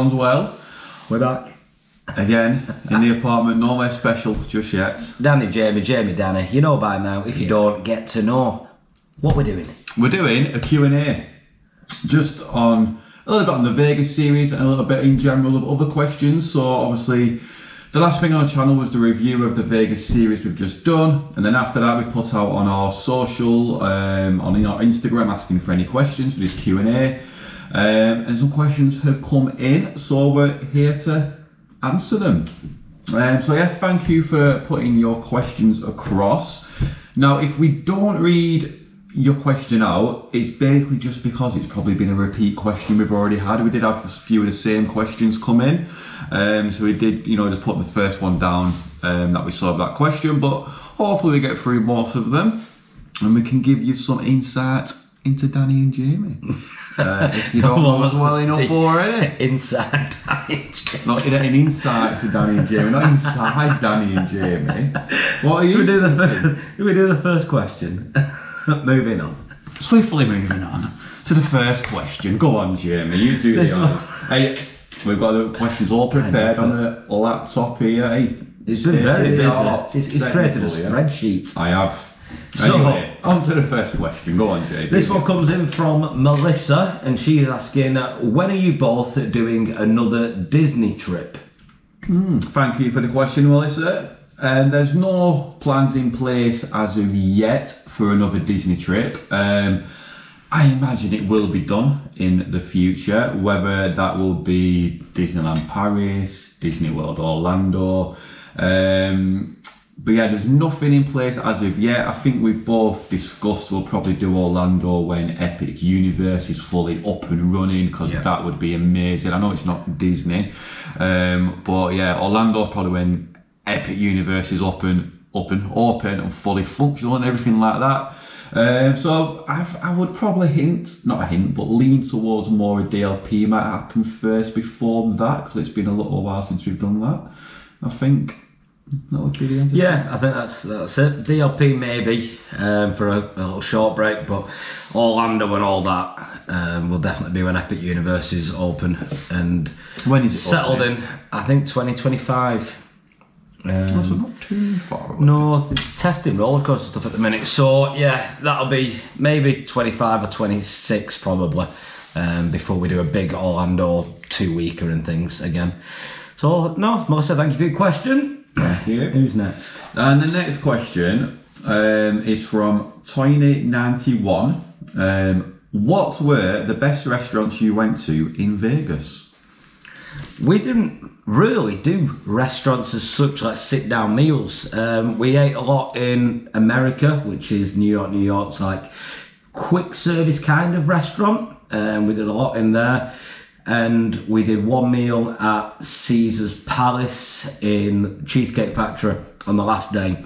everyone's well. We're back. Again, in the apartment, nowhere special just yet. Danny, Jamie, Danny. You know by now, if you don't, get to know what we're doing. We're doing a Q&A. Just on a little bit on the Vegas series and a little bit in general of other questions. So obviously, the last thing on the channel was the review of the Vegas series we've just done. And then after that, we put out on our social, on our Instagram, asking for any questions for this Q&A. And some questions have come in, so we're here to answer them. So yeah, thank you for putting your questions across. Now, if we don't read your question out, it's basically just because it's probably been a repeat question we've already had. We did have a few of the same questions come in, so we did, just put the first one down that we saw of that question, but hopefully we get through most of them and we can give you some insight into Danny and Jamie. If you don't know us well enough already. Inside Danny and Jamie. Not an insight to Danny and Jamie, not inside Danny and Jamie. What are you? We do the first question. Moving on. Swiftly moving on to the first question. Go on, Jamie, you do the honor. Hey, we've got the questions all prepared on the laptop here. Hey, it's been very busy. It's created a spreadsheet. I have. Anyway, on to the first question. Go on, Jamie. This one comes in from Melissa, and she's asking, when are you both doing another Disney trip? Thank you for the question, Melissa. There's no plans in place as of yet for another Disney trip. I imagine it will be done in the future, whether that will be Disneyland Paris, Disney World Orlando. But yeah, there's nothing in place as of yet. I think we've both discussed we'll probably do Orlando when Epic Universe is fully up and running, because that would be amazing. I know it's not Disney, but yeah, Orlando probably when Epic Universe is open and fully functional and everything like that. So I would probably lean towards more a DLP might happen first before that, because it's been a little while since we've done that. I think that would be the answer. Yeah, I think that's it. DLP maybe for a little short break, but Orlando and all that will definitely be when Epic Universe is open and when is it settled in. I think 2025. So not too far away. No, testing roller coaster stuff at the minute. So yeah, that'll be maybe 25 or 26 probably, before we do a big Orlando 2-weeker and things again. So no, Melissa, thank you for your question. Thank you. Who's next? And the next question is from Tiny91. What were the best restaurants you went to in Vegas? We didn't really do restaurants as such, like sit-down meals. We ate a lot in America, which is New York's like quick service kind of restaurant. We did a lot in there. And we did one meal at Caesar's Palace in Cheesecake Factory on the last day.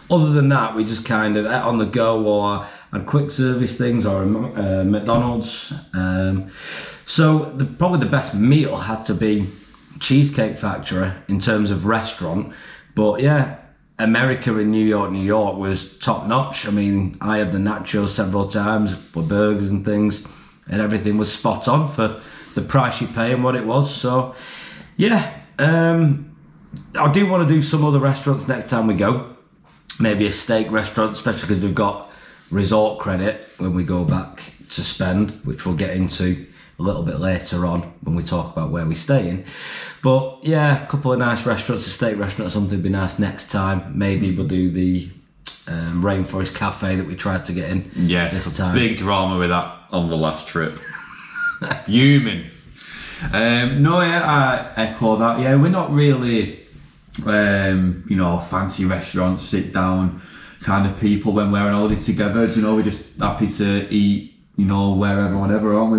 Other than that, we just kind of ate on the go or had quick service things or McDonald's. So probably the best meal had to be Cheesecake Factory in terms of restaurant. But yeah, America in New York was top notch. I mean, I had the nachos several times, with burgers and things, and everything was spot on for the price you pay and what it was. So yeah, I do want to do some other restaurants next time we go. Maybe a steak restaurant, especially because we've got resort credit when we go back to spend, which we'll get into a little bit later on when we talk about where we stay in. But yeah, a couple of nice restaurants, a steak restaurant or something would be nice next time. Maybe we'll do the Rainforest Cafe that we tried to get in this time. Big drama with that on the last trip. Human. No, yeah, I echo that. Yeah, we're not really, fancy restaurants, sit down kind of people when we're on holiday together. We're just happy to eat, wherever, whatever, aren't we?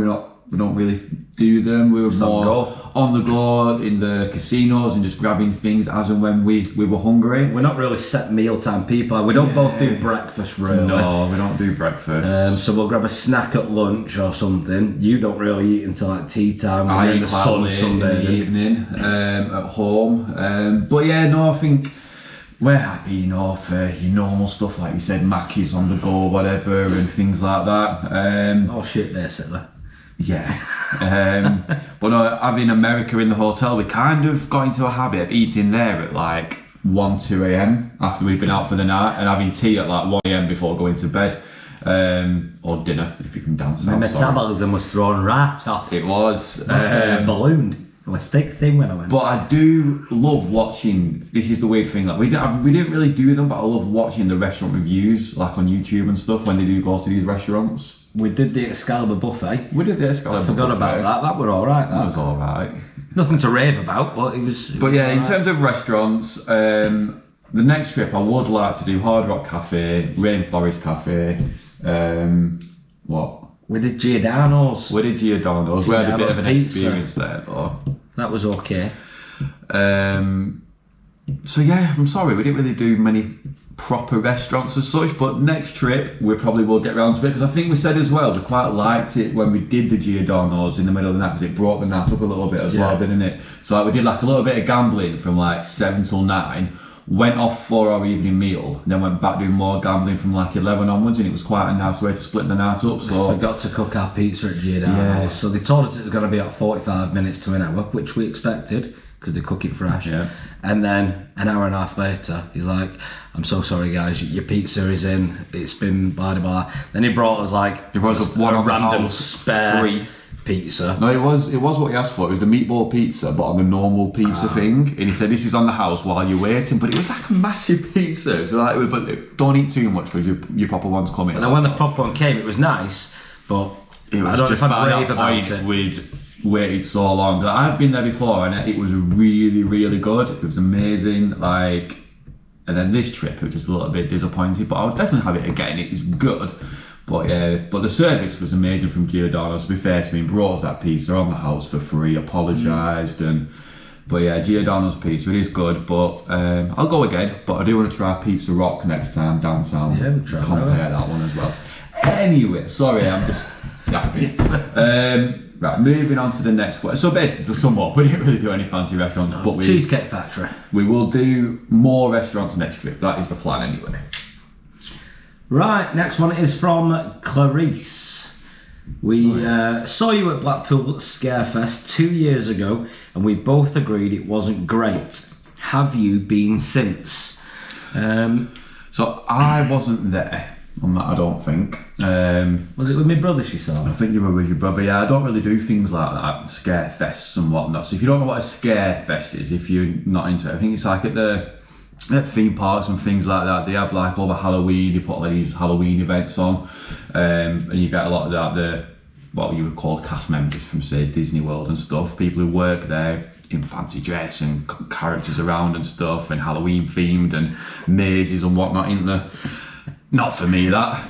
We don't really do them. We were more on the go in the casinos and just grabbing things as and when we were hungry. We're not really set mealtime people. We don't both do breakfast really. No, we don't do breakfast. So we'll grab a snack at lunch or something. You don't really eat until like tea time. I eat quite late in the evening at home. But yeah, no, I think we're happy, for your normal stuff, like you said, Mackey's on the go, whatever, and things like that. Oh shit, basically. Yeah. But no, having America in the hotel, we kind of got into a habit of eating there at like 1, 2 a.m. after we'd been out for the night, and having tea at like 1 a.m. before going to bed. Or dinner, if you can down south. My metabolism was thrown right off. It was. Ballooned. It was thick thing when I went. But I do love watching, this is the weird thing, like we didn't really do them, but I love watching the restaurant reviews, like on YouTube and stuff, when they do go to these restaurants. We did the Excalibur buffet. We did the Excalibur buffet. I forgot about that. That were alright. That was alright. Nothing to rave about, but it was. But yeah, in terms of restaurants, the next trip I would like to do Hard Rock Cafe, Rainforest Cafe, what? We did Giordano's. We did Giordano's. We had a bit of an pizza. experience there though. That was okay. So yeah, I'm sorry, we didn't really do many proper restaurants as such, but next trip we probably will get around to it, because I think we said as well we quite liked it when we did the Giordano's in the middle of the night, because it brought the night up a little bit as well, didn't it? So like we did like a little bit of gambling from like 7 till 9, went off for our evening meal, and then went back doing more gambling from like 11 onwards, and it was quite a nice way to split the night up. So we forgot to cook our pizza at Giordano's, so they told us it was going to be at 45 minutes to an hour, which we expected because they cook it fresh. And then an hour and a half later, he's like, "I'm so sorry, guys, your pizza is in. It's been blah blah blah." Then he brought us like it was a random spare free pizza. No, it was what he asked for. It was the meatball pizza, but on the normal pizza thing. And he said, "This is on the house while you're waiting." But it was like a massive pizza. So like, but don't eat too much because your proper one's coming. And then when the proper one came, it was nice, but it was just by that point we'd waited so long. But I've been there before, and it was really, really good. It was amazing. Like, and then this trip, it was just a little bit disappointing. But I would definitely have it again. It is good. But yeah, but the service was amazing from Giordano's. To be fair to me, brought us that pizza on the house for free, apologised, but yeah, Giordano's pizza, it is good, but I'll go again, but I do want to try Pizza Rock next time down south. Yeah, we'll try compare that one as well. Anyway, sorry, I'm just sappy. Right, moving on to the next one. So basically, to sum up, we didn't really do any fancy restaurants, but Cheesecake Factory. We will do more restaurants next trip. That is the plan anyway. Right, next one is from Clarice. We saw you at Blackpool Scarefest 2 years ago, and we both agreed it wasn't great. Have you been since? So I wasn't there on that, I don't think. Was it with my brother she saw? I think you were with your brother. Yeah, I don't really do things like that, Scarefests and whatnot. So if you don't know what a Scarefest is, if you're not into it, I think it's like at theme parks and things like that, they have like over Halloween, they put like these Halloween events on, and you get a lot of that, what you would call cast members from say Disney World and stuff, people who work there in fancy dress and characters around and stuff, and Halloween themed and mazes and whatnot, ain't there? Not for me that,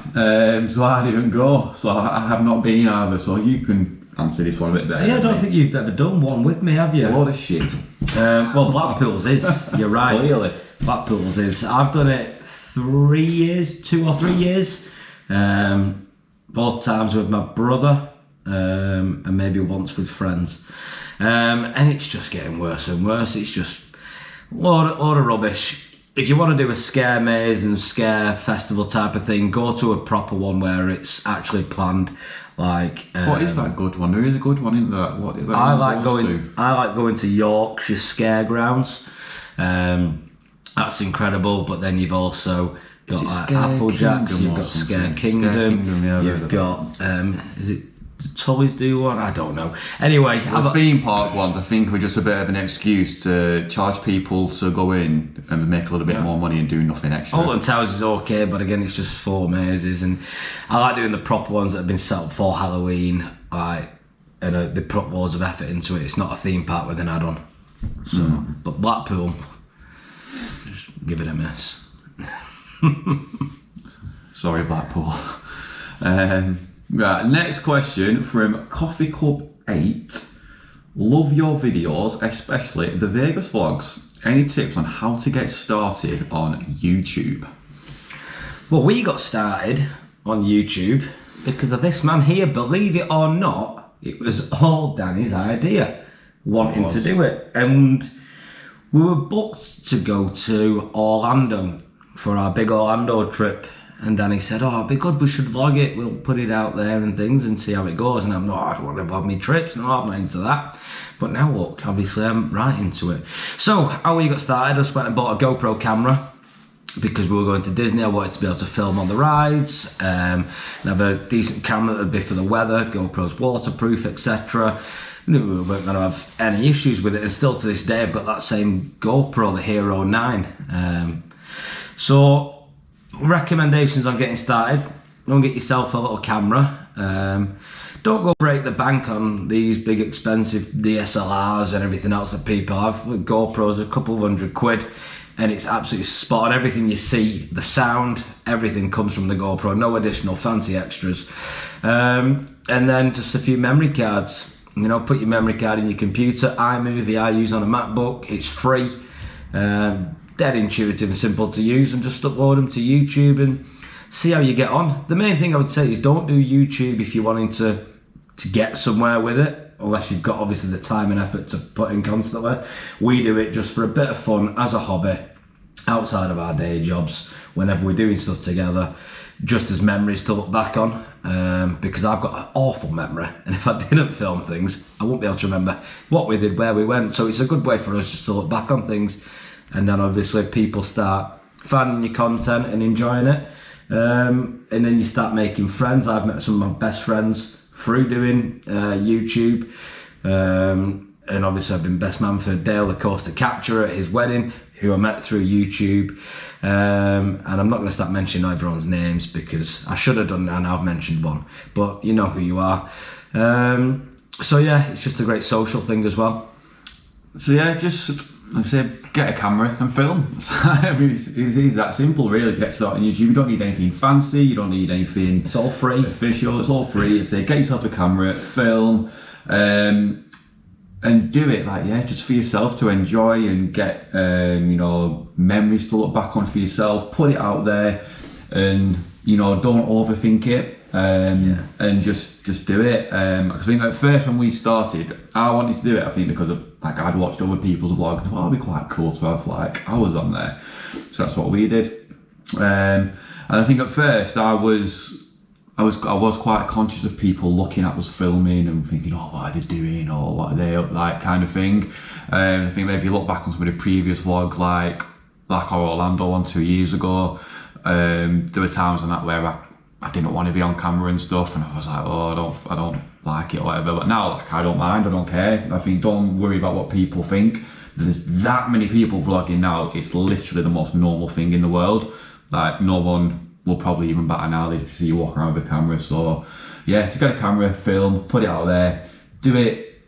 so I didn't go, so I have not been either, so you can answer this one a bit better. Yeah, I don't think you've ever done one with me, have you? What a shit. Well, Blackpool's is, you're right. Really? Blackpool's is. I've done it 3 years, 2 or 3 years. Both times with my brother, and maybe once with friends. And it's just getting worse and worse. It's just load of rubbish. If you want to do a scare maze and scare festival type of thing, go to a proper one where it's actually planned. Like what is that good one? There is a good one, isn't there? What I like going to Yorkshire Scaregrounds. That's incredible, but then you've also got like Applejacks, you've got Scare Kingdom, you've got is it Tully's do one? I don't know. Anyway, the theme park ones I think were just a bit of an excuse to charge people to go in and make a little bit more money and do nothing extra. Alton Towers is okay, but again it's just 4 mazes, and I like doing the proper ones that have been set up for Halloween, like, and they put loads of effort into it. It's not a theme park with an add-on. So but Blackpool, just give it a miss. Sorry, Blackpool. Right, next question from Coffee Club 8. Love your videos, especially the Vegas vlogs. Any tips on how to get started on YouTube? Well, we got started on YouTube because of this man here. Believe it or not, it was all Danny's idea, wanting to do it. And we were booked to go to Orlando for our big Orlando trip And Danny said, "Oh, it'd be good, we should vlog it, we'll put it out there and things and see how it goes." And I'm not, I don't want to vlog me trips, no, I'm not into that. But now look, obviously I'm right into it. So, how we got started, I just went and bought a GoPro camera because we were going to Disney. I wanted to be able to film on the rides, and have a decent camera that would be for the weather. GoPro's waterproof, etc. Knew we weren't going to have any issues with it, and still to this day I've got that same GoPro, the Hero 9. So, recommendations on getting started: go and get yourself a little camera. Don't go break the bank on these big expensive DSLRs and everything else that people have. GoPro's a couple of £100, and it's absolutely spot on. Everything you see, the sound, everything comes from the GoPro. No additional fancy extras. And then just a few memory cards. You know, put your memory card in your computer. iMovie I use on a MacBook. It's free, dead intuitive and simple to use, and just upload them to YouTube and see how you get on. The main thing I would say is don't do YouTube if you're wanting to get somewhere with it, unless you've got obviously the time and effort to put in constantly. We do it just for a bit of fun, as a hobby, outside of our day jobs, whenever we're doing stuff together, just as memories to look back on, because I've got an awful memory, and if I didn't film things, I won't be able to remember what we did, where we went. So it's a good way for us just to look back on things, and then obviously people start finding your content and enjoying it, and then you start making friends. I've met some of my best friends through doing YouTube, and obviously I've been best man for Dale the Coaster Capture at his wedding, who I met through YouTube, and I'm not going to start mentioning everyone's names because I should have done that, and I've mentioned one, but you know who you are. So yeah, it's just a great social thing as well. So yeah, just like I say, get a camera and film. I mean, it's that simple really to get started on YouTube. You don't need anything fancy, you don't need anything, It's all free. official, it's all free. Say, get yourself a camera, film, and do it just for yourself to enjoy and get you know, memories to look back on for yourself. Put it out there, and you know, don't overthink it, and just do it. Because I think at first when we started, I wanted to do it, I think because of, I'd watched other people's vlogs and I thought, it'd be quite cool to have hours on there. So that's what we did. And I think at first I was quite conscious of people looking at us filming and thinking, oh, what are they doing, or what are they up like, kind of thing. I think that if you look back on some of the previous vlogs, like our Orlando one 2 years ago, there were times on that where I didn't want to be on camera and stuff, and I was like, oh, I don't like it or whatever. But now, I don't mind, I don't care. I think don't worry about what people think. There's that many people vlogging now, it's literally the most normal thing in the world. Like, no one will probably even bat an eyelid to see you walk around with a camera. So yeah, to get a camera, film, put it out there, do it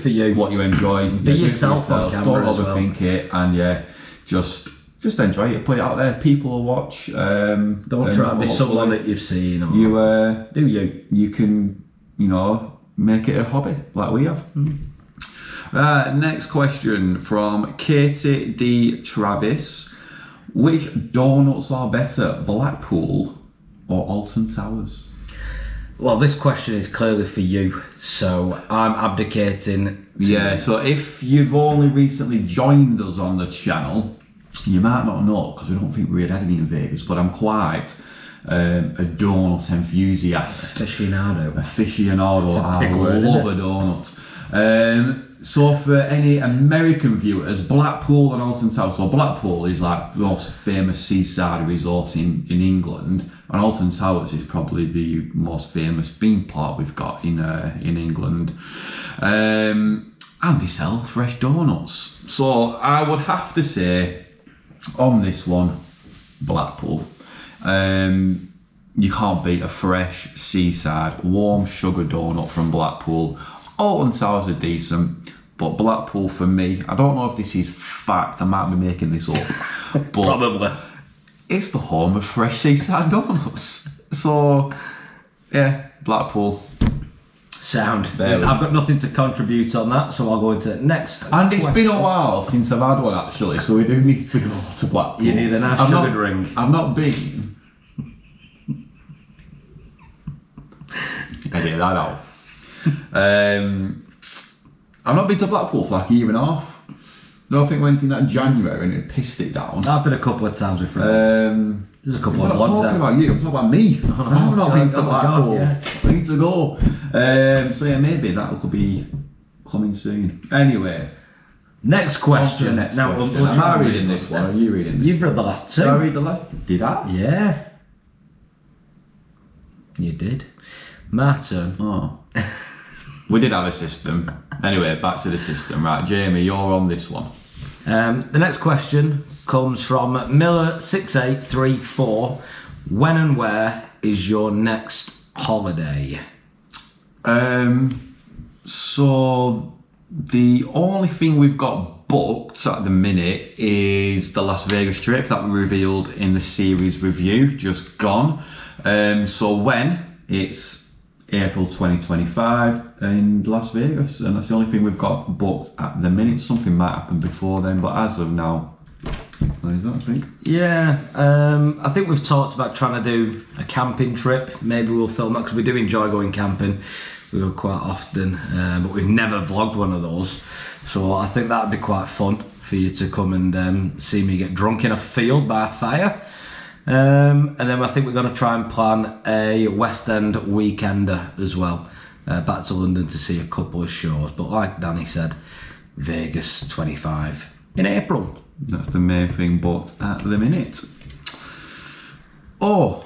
for you, what you enjoy. Be yourself on camera. Don't overthink it, and just enjoy it. Put it out there. People will watch. Don't try to be someone that you've seen. Or you do you? You can, you know, make it a hobby like we have. Next question from Katie D. Travis. Which donuts are better, Blackpool or Alton Towers? Well, this question is clearly for you, so I'm abdicating. Yeah, so if you've only recently joined us on the channel, you might not know, because we don't think we had any in Vegas, but I'm quite a donut enthusiast. Aficionado. I love a donut. So for any American viewers, Blackpool and Alton Towers. So Blackpool is like the most famous seaside resort in England, and Alton Towers is probably the most famous theme park we've got in England. And they sell fresh donuts. So I would have to say, on this one, Blackpool. You can't beat a fresh seaside warm sugar donut from Blackpool. Alton Towers are decent, but Blackpool for me, I don't know if this is fact, I might be making this up, but Probably. It's the home of fresh seaside donuts. So yeah, Blackpool. Sound. I've got nothing to contribute on that, so I'll go into the next. And it's been a while since I've had one actually, so we do need to go to Blackpool. You need a nice sugar drink. I've not been. Edit that out. I've not been to Blackpool for like a year and a half. I don't think we went in that January and it pissed it down. I've been a couple of times with friends. There's a couple I'm of not vlogs talking out. about you, I'm talking about me. I'm not been to oh my God, Blackpool. yeah. I need to go. So yeah, maybe that could be coming soon. Anyway. Next question. Next Now, question. we'll Am try I and reading read this one? Or are you reading this? You've read the last two. Did I read the last? Did I? Yeah. You did. My turn. Oh. We did have a system. Anyway, back to the system. Right, Jamie, you're on this one. The next question comes from Miller6834. When and where is your next holiday? So the only thing we've got booked at the minute is the Las Vegas trip that we revealed in the series review, just gone. So when? It's April 2025 in Las Vegas, and that's the only thing we've got booked at the minute. Something might happen before then, but as of now, what is that, I think? Yeah, I think we've talked about trying to do a camping trip. Maybe we'll film that because we do enjoy going camping. We go quite often, but we've never vlogged one of those. So I think that'd be quite fun for you to come and see me get drunk in a field by a fire. And then I think we're going to try and plan a West End weekender as well. Back to London to see a couple of shows. But like Danny said, Vegas 25 in April. That's the main thing booked at the minute. Oh,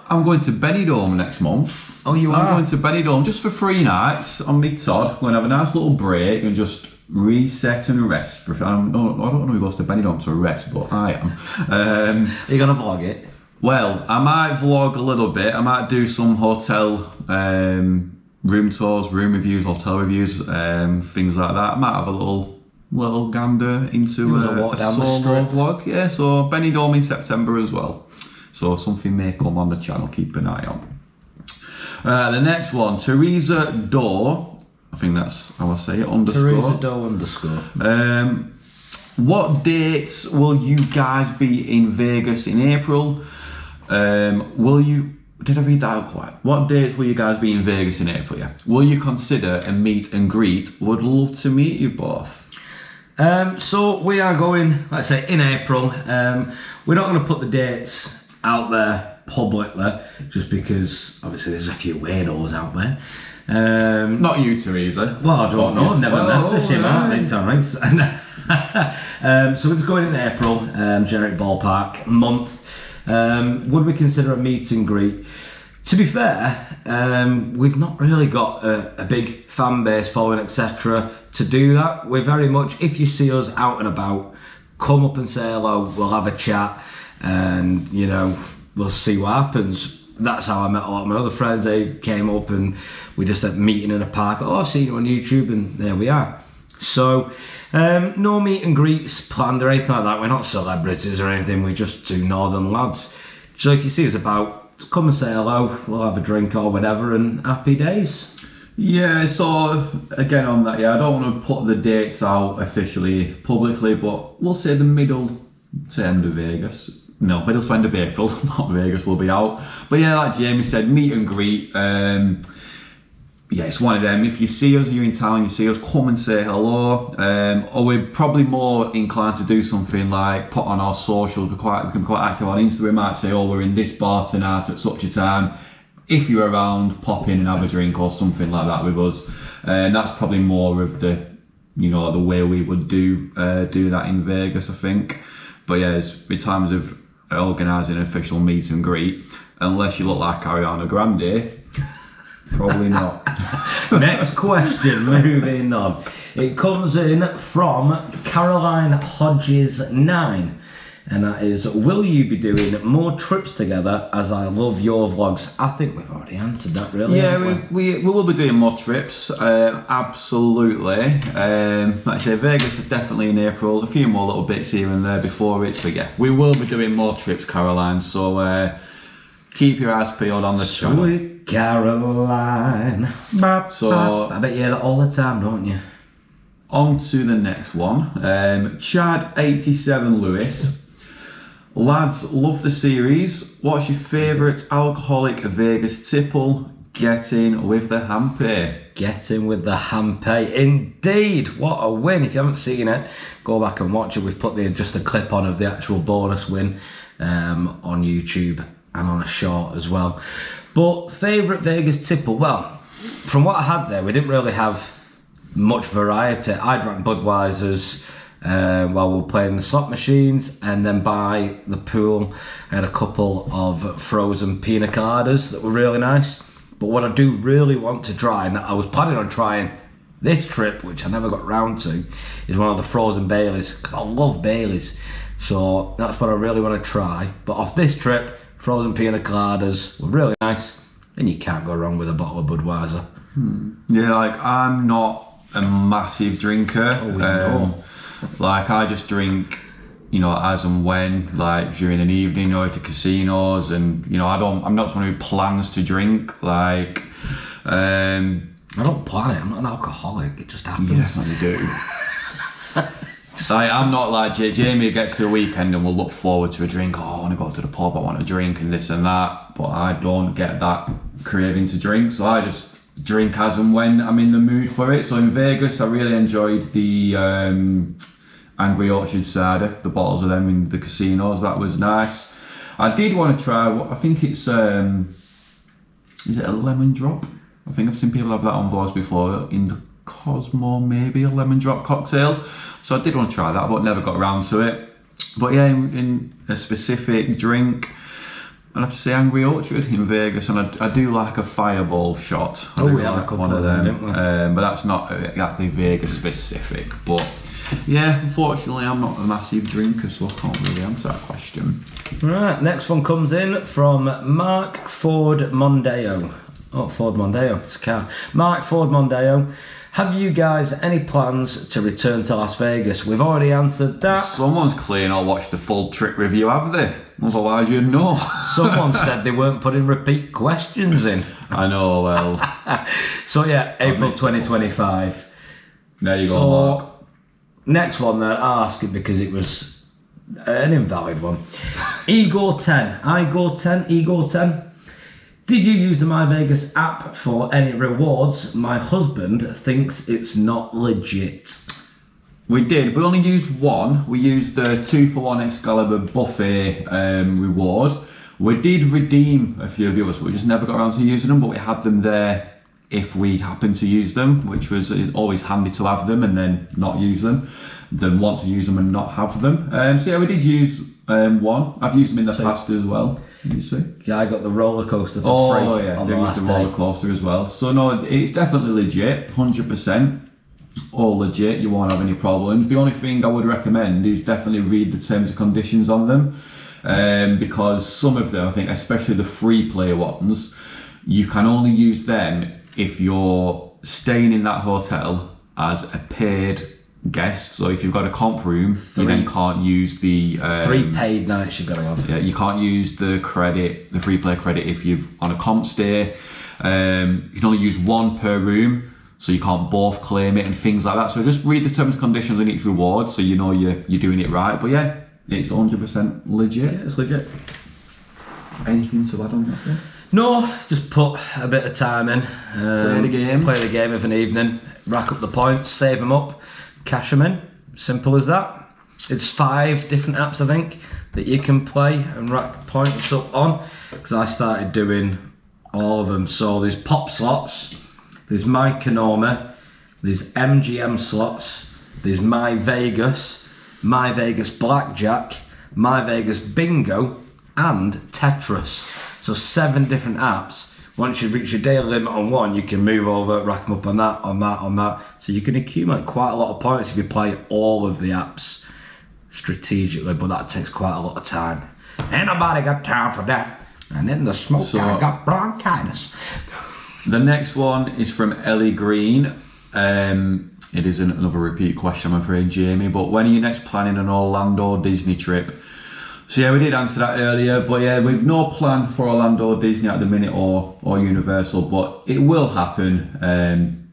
I'm going to Benidorm next month. Oh, you I'm are? going to Benidorm just for 3 nighs on me Todd. I'm going to have a nice little break and just reset and rest. I don't know who goes to Benidorm to rest, but I am. Are you going to vlog it? Well, I might vlog a little bit. I might do some hotel room tours, room reviews, hotel reviews, things like that. I might have a little gander into a walk a down the solo strip. vlog. Yeah, so Benidorm in September as well. So something may come on the channel, keep an eye on. The next one, Teresa Dorr. I think that's how I say it, underscore. Teresa Doe underscore. What dates will you guys be in Vegas in April? Did I read that out quite? What dates will you guys be in Vegas in April? Yeah. Will you consider a meet and greet? Would love to meet you both. So we are going, let's say, in April. We're not going to put the dates out there publicly, just because obviously there's a few weirdos out there. Not you, Teresa. Well, I don't know. I've never met her. She might be Teresa. So we're just going in April, generic ballpark month. Would we consider a meet and greet? To be fair, we've not really got a big fan base following, etc. to do that. We're very much, if you see us out and about, come up and say hello, we'll have a chat, and you know, we'll see what happens. That's how I met a lot of my other friends. They came up and we just had a meeting in a park. Oh, I've seen you on YouTube, and there we are. So, no meet and greets planned or anything like that. We're not celebrities or anything. We're just two northern lads. So if you see us about, come and say hello. We'll have a drink or whatever, and happy days. Yeah, so again on that, I don't want to put the dates out officially, publicly, but we'll say the middle to end of Vegas. No, middle to end of April, not Vegas, will be out. But yeah, like Jamie said, meet and greet. Yeah, it's one of them. If you see us, you're in town, you see us, come and say hello. Or we're probably more inclined to do something like put on our socials. We can be quite active on Insta. We might say, oh, we're in this bar tonight at such a time. If you're around, pop in and have a drink or something like that with us. And that's probably more of the, the way we would do that in Vegas, I think. But yeah, in terms of organising an official meet and greet, unless you look like Ariana Grande, probably not. Next question, moving on. It comes in from Caroline Hodges 9, and that is, will you be doing more trips together as I love your vlogs? I think we've already answered that, really. Yeah, we will be doing more trips, absolutely. Like I say, Vegas is definitely in April, a few more little bits here and there before it, so yeah, we will be doing more trips, Caroline, so keep your eyes peeled on the channel. Sweet Caroline. So, I bet you hear that all the time, don't you? On to the next one. Chad87 Lewis. Lads, love the series. What's your favourite alcoholic Vegas tipple? Getting with the Hampy. Getting with the Hampy. Indeed, what a win. If you haven't seen it, go back and watch it. We've put just a clip on of the actual bonus win on YouTube and on a short as well. But favourite Vegas tipple? Well, from what I had there, we didn't really have much variety. I drank Budweiser's while we were playing the slot machines, and then by the pool I had a couple of frozen pina coladas that were really nice. But what I do really want to try, and that I was planning on trying this trip, which I never got round to, is one of the frozen Baileys, because I love Baileys. So that's what I really want to try. But off this trip, frozen pina coladas were really nice, and you can't go wrong with a bottle of Budweiser. Yeah, like I'm not a massive drinker. Oh, we know. Like I just drink, you know, as and when, like during an evening, or to casinos, and you know, I'm not someone who plans to drink. Like, I don't plan it. I'm not an alcoholic. It just happens. yes, you do. Like, I'm not like Jamie gets to a weekend and will look forward to a drink. Oh, I want to go to the pub. I want a drink and this and that. But I don't get that craving to drink, so I just drink as and when I'm in the mood for it. So in Vegas, I really enjoyed the Angry Orchard cider, the bottles of them in the casinos. That was nice. I did want to try, I think it's, is it a lemon drop? I think I've seen people have that on vlogs before, in the Cosmo, maybe a lemon drop cocktail. So I did want to try that, but never got around to it. But yeah, in a specific drink, I'd have to say Angry Orchard in Vegas, and I do like a fireball shot. Oh, we had a couple of them, didn't we? But that's not exactly Vegas specific. But yeah, unfortunately, I'm not a massive drinker, so I can't really answer that question. Right, next one comes in from Mark Ford Mondeo. Oh, Ford Mondeo, it's a car. Mark Ford Mondeo. Have you guys any plans to return to Las Vegas? We've already answered that. Someone's clearly not watched the full trip review, have they? Otherwise you'd know. Someone said they weren't putting repeat questions in. I know, well. So yeah, April 2025. There you go, Mark. Next one then, I'll ask it because it was an invalid one. Igor 10. Igor 10. Did you use the My Vegas app for any rewards? My husband thinks it's not legit. We did. We only used one. We used the 2-for-1 Excalibur buffet reward. We did redeem a few of the others, but we just never got around to using them. But we had them there if we happened to use them, which was always handy to have them and then not use them, than want to use them and not have them. So yeah, we did use one. I've used them in the past as well. You see? Yeah, I got the roller coaster for free. Oh yeah, on there the was last the roller day. coaster as well. So no, it's definitely legit, 100%. All legit, you won't have any problems. The only thing I would recommend is definitely read the terms and conditions on them, because some of them, I think, especially the free play ones, you can only use them if you're staying in that hotel as a paid guest. So if you've got a comp room, you then can't use the 3 paid nights you've got to have. Yeah, you can't use the credit, the free play credit, if you've on a comp stay. You can only use one per room, so you can't both claim it and things like that. So just read the terms and conditions on each reward, so you know you're doing it right. But yeah, it's 100% legit. Yeah, it's legit. Anything to add on that? Yeah? No, just put a bit of time in. Play the game of an evening, rack up the points, save them up, cash them in. Simple as that. It's 5 different apps, I think, that you can play and rack points up on, because I started doing all of them. So there's Pop Slots, there's My Konami, there's MGM Slots, there's My Vegas Blackjack, My Vegas Bingo, and Tetris. So 7 different apps. Once you've reached your daily limit on one, you can move over, rack them up on that. So you can accumulate quite a lot of points if you play all of the apps strategically, but that takes quite a lot of time. Ain't nobody got time for that. And in the smoke, I got bronchitis. The next one is from Ellie Green. It isn't another repeat question, I'm afraid, Jamie, but when are you next planning an Orlando Disney trip? So yeah, we did answer that earlier, but yeah, we've no plan for Orlando Disney at the minute or Universal, but it will happen.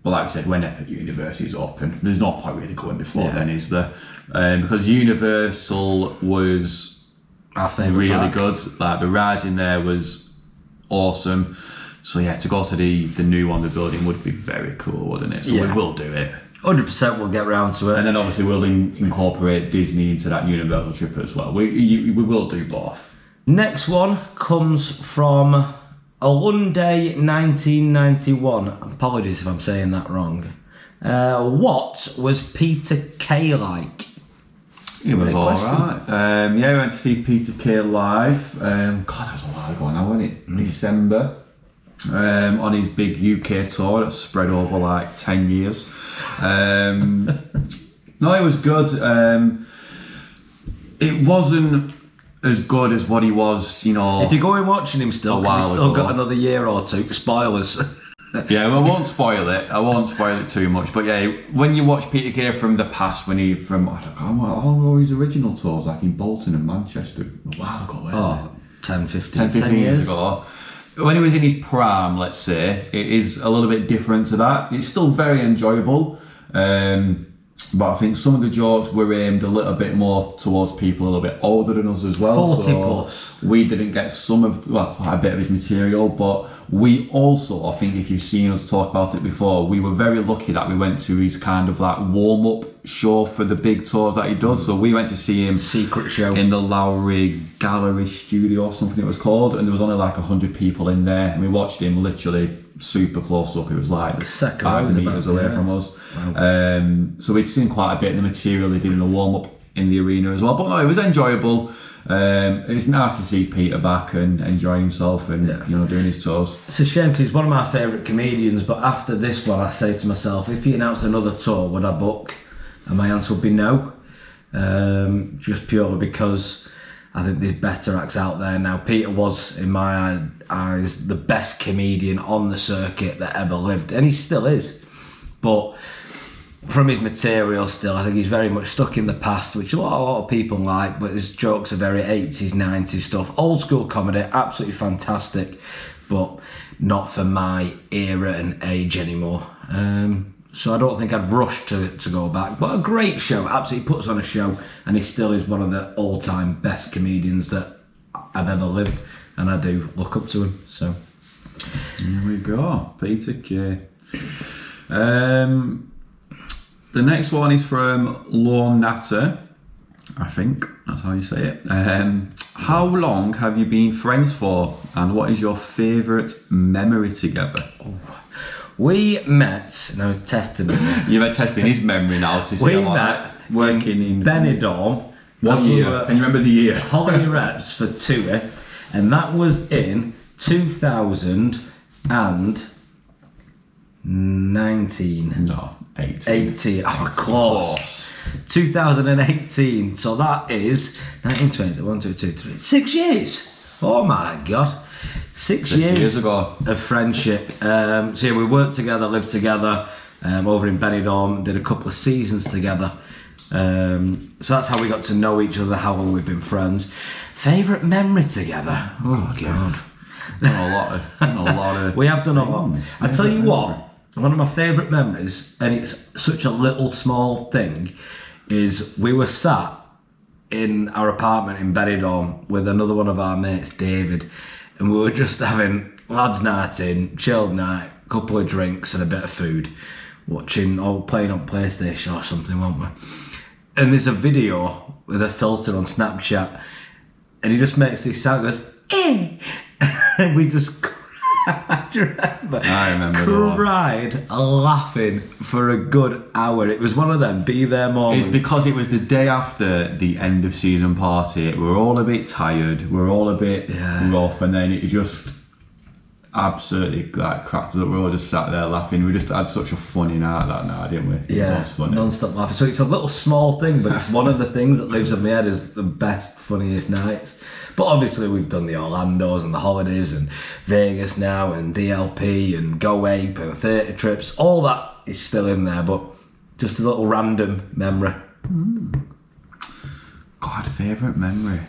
But like I said, when Epic Universe is open, there's no point really going before then, is there? Because Universal was our favourite really park. good. Like the ride in there was awesome. So yeah, to go to the new one, the building would be very cool, wouldn't it? So we will do it. 100% we'll get round to it. And then obviously we'll incorporate Disney into that Universal trip as well. We will do both. Next one comes from a Lunday 1991. Apologies if I'm saying that wrong. What was Peter Kay like? It was alright. We went to see Peter Kay live. God, that was a while ago now, wasn't it? December. On his big UK tour that spread over like 10 years. No, it was good. It wasn't as good as what he was, you know. If you're going watching him still, because he's still got another year or two. Spoilers. Yeah, well, I won't spoil it too much. But yeah, when you watch Peter Kay from the past, I don't know, all his original tours, like in Bolton and Manchester, a while ago, 10 15 years ago. When he was in his prime, let's say, it is a little bit different to that. It's still very enjoyable, but I think some of the jokes were aimed a little bit more towards people a little bit older than us as well. 40 plus. We didn't get quite a bit of his material, but we also, I think if you've seen us talk about it before, we were very lucky that we went to his kind of like warm-up show for the big tours that he does. So we went to see him secret show in the Lowry Gallery Studio or something it was called, and there was only like 100 people in there, and we watched him literally super close up. It was like 5 meters away from us. Wow. So we'd seen quite a bit of the material he did in the warm-up in the arena as well, but no, it was enjoyable. It's nice to see Peter back and enjoying himself and doing his tours. It's a shame because he's one of my favourite comedians, but after this one I say to myself, if he announced another tour, would I book? And my answer would be no, just purely because I think there's better acts out there now. Peter was, in my eyes, the best comedian on the circuit that ever lived, and he still is. But from his material still, I think he's very much stuck in the past, which a lot of people like, but his jokes are very 80s, 90s stuff. Old school comedy, absolutely fantastic, but not for my era and age anymore. So I don't think I'd rush to go back, but a great show, absolutely puts on a show, and he still is one of the all-time best comedians that I've ever lived, and I do look up to him. So here we go, Peter Kay. The next one is from Lorne Natter, I think that's how you say it. How long have you been friends for, and what is your favourite memory together? We met, now he's testing me. You're testing his memory now to see we met working in Benidorm. What year? Can you remember the year? Holiday reps for tour, and that was in 2019. No, 18. Oh, close. 2018. So that is 1920. 1, 2, 2, 3. 6 years. Oh my God. 6 years ago of friendship. So yeah, we worked together, lived together over in Benidorm, did a couple of seasons together. So that's how we got to know each other, how long we've been friends. Favourite memory together? Oh God. Done a lot of we have done a lot. I tell you what, one of my favourite memories, and it's such a little small thing, is we were sat in our apartment in Benidorm with another one of our mates, David, and we were just having lads' night in, chilled night, a couple of drinks and a bit of food, watching or playing on PlayStation or something, weren't we? And there's a video with a filter on Snapchat, and he just makes this sound, goes, eh. And we just cried, I remember cried laughing for a good hour. It was one of them be there moments. It's because it was the day after the end of season party. We were all a bit tired, we were all a bit rough, and then it just absolutely like cracked us up. We all just sat there laughing. We just had such a funny night that night, didn't we? Yeah, it was funny. Non-stop laughing. So it's a little small thing, but it's one of the things that lives in my head as the best, funniest nights. But obviously we've done the Orlandos and the holidays and Vegas now and DLP and Go Ape and theatre trips. All that is still in there, but just a little random memory. God, favourite memory?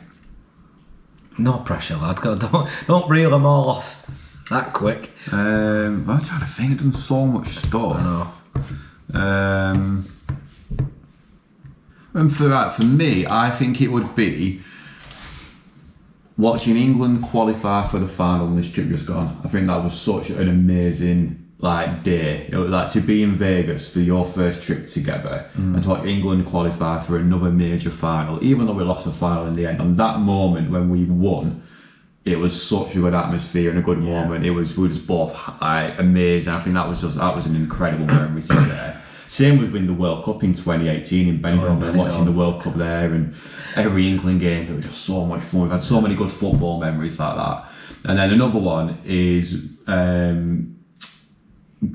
No pressure, lad. Don't reel them all off that quick. I'm trying to think. I've done so much stuff. I know. And for me, I think it would be watching England qualify for the final on this trip just gone, I think that was such an amazing like day. It was like to be in Vegas for your first trip together and to watch England qualify for another major final, even though we lost the final in the end. On that moment when we won, it was such a good atmosphere and a good moment. We were just both like amazing. I think that was an incredible memory to share. Same with winning the World Cup in 2018 in Benidorm, and watching the World Cup there, and every England game. It was just so much fun. We've had so many good football memories like that. And then another one is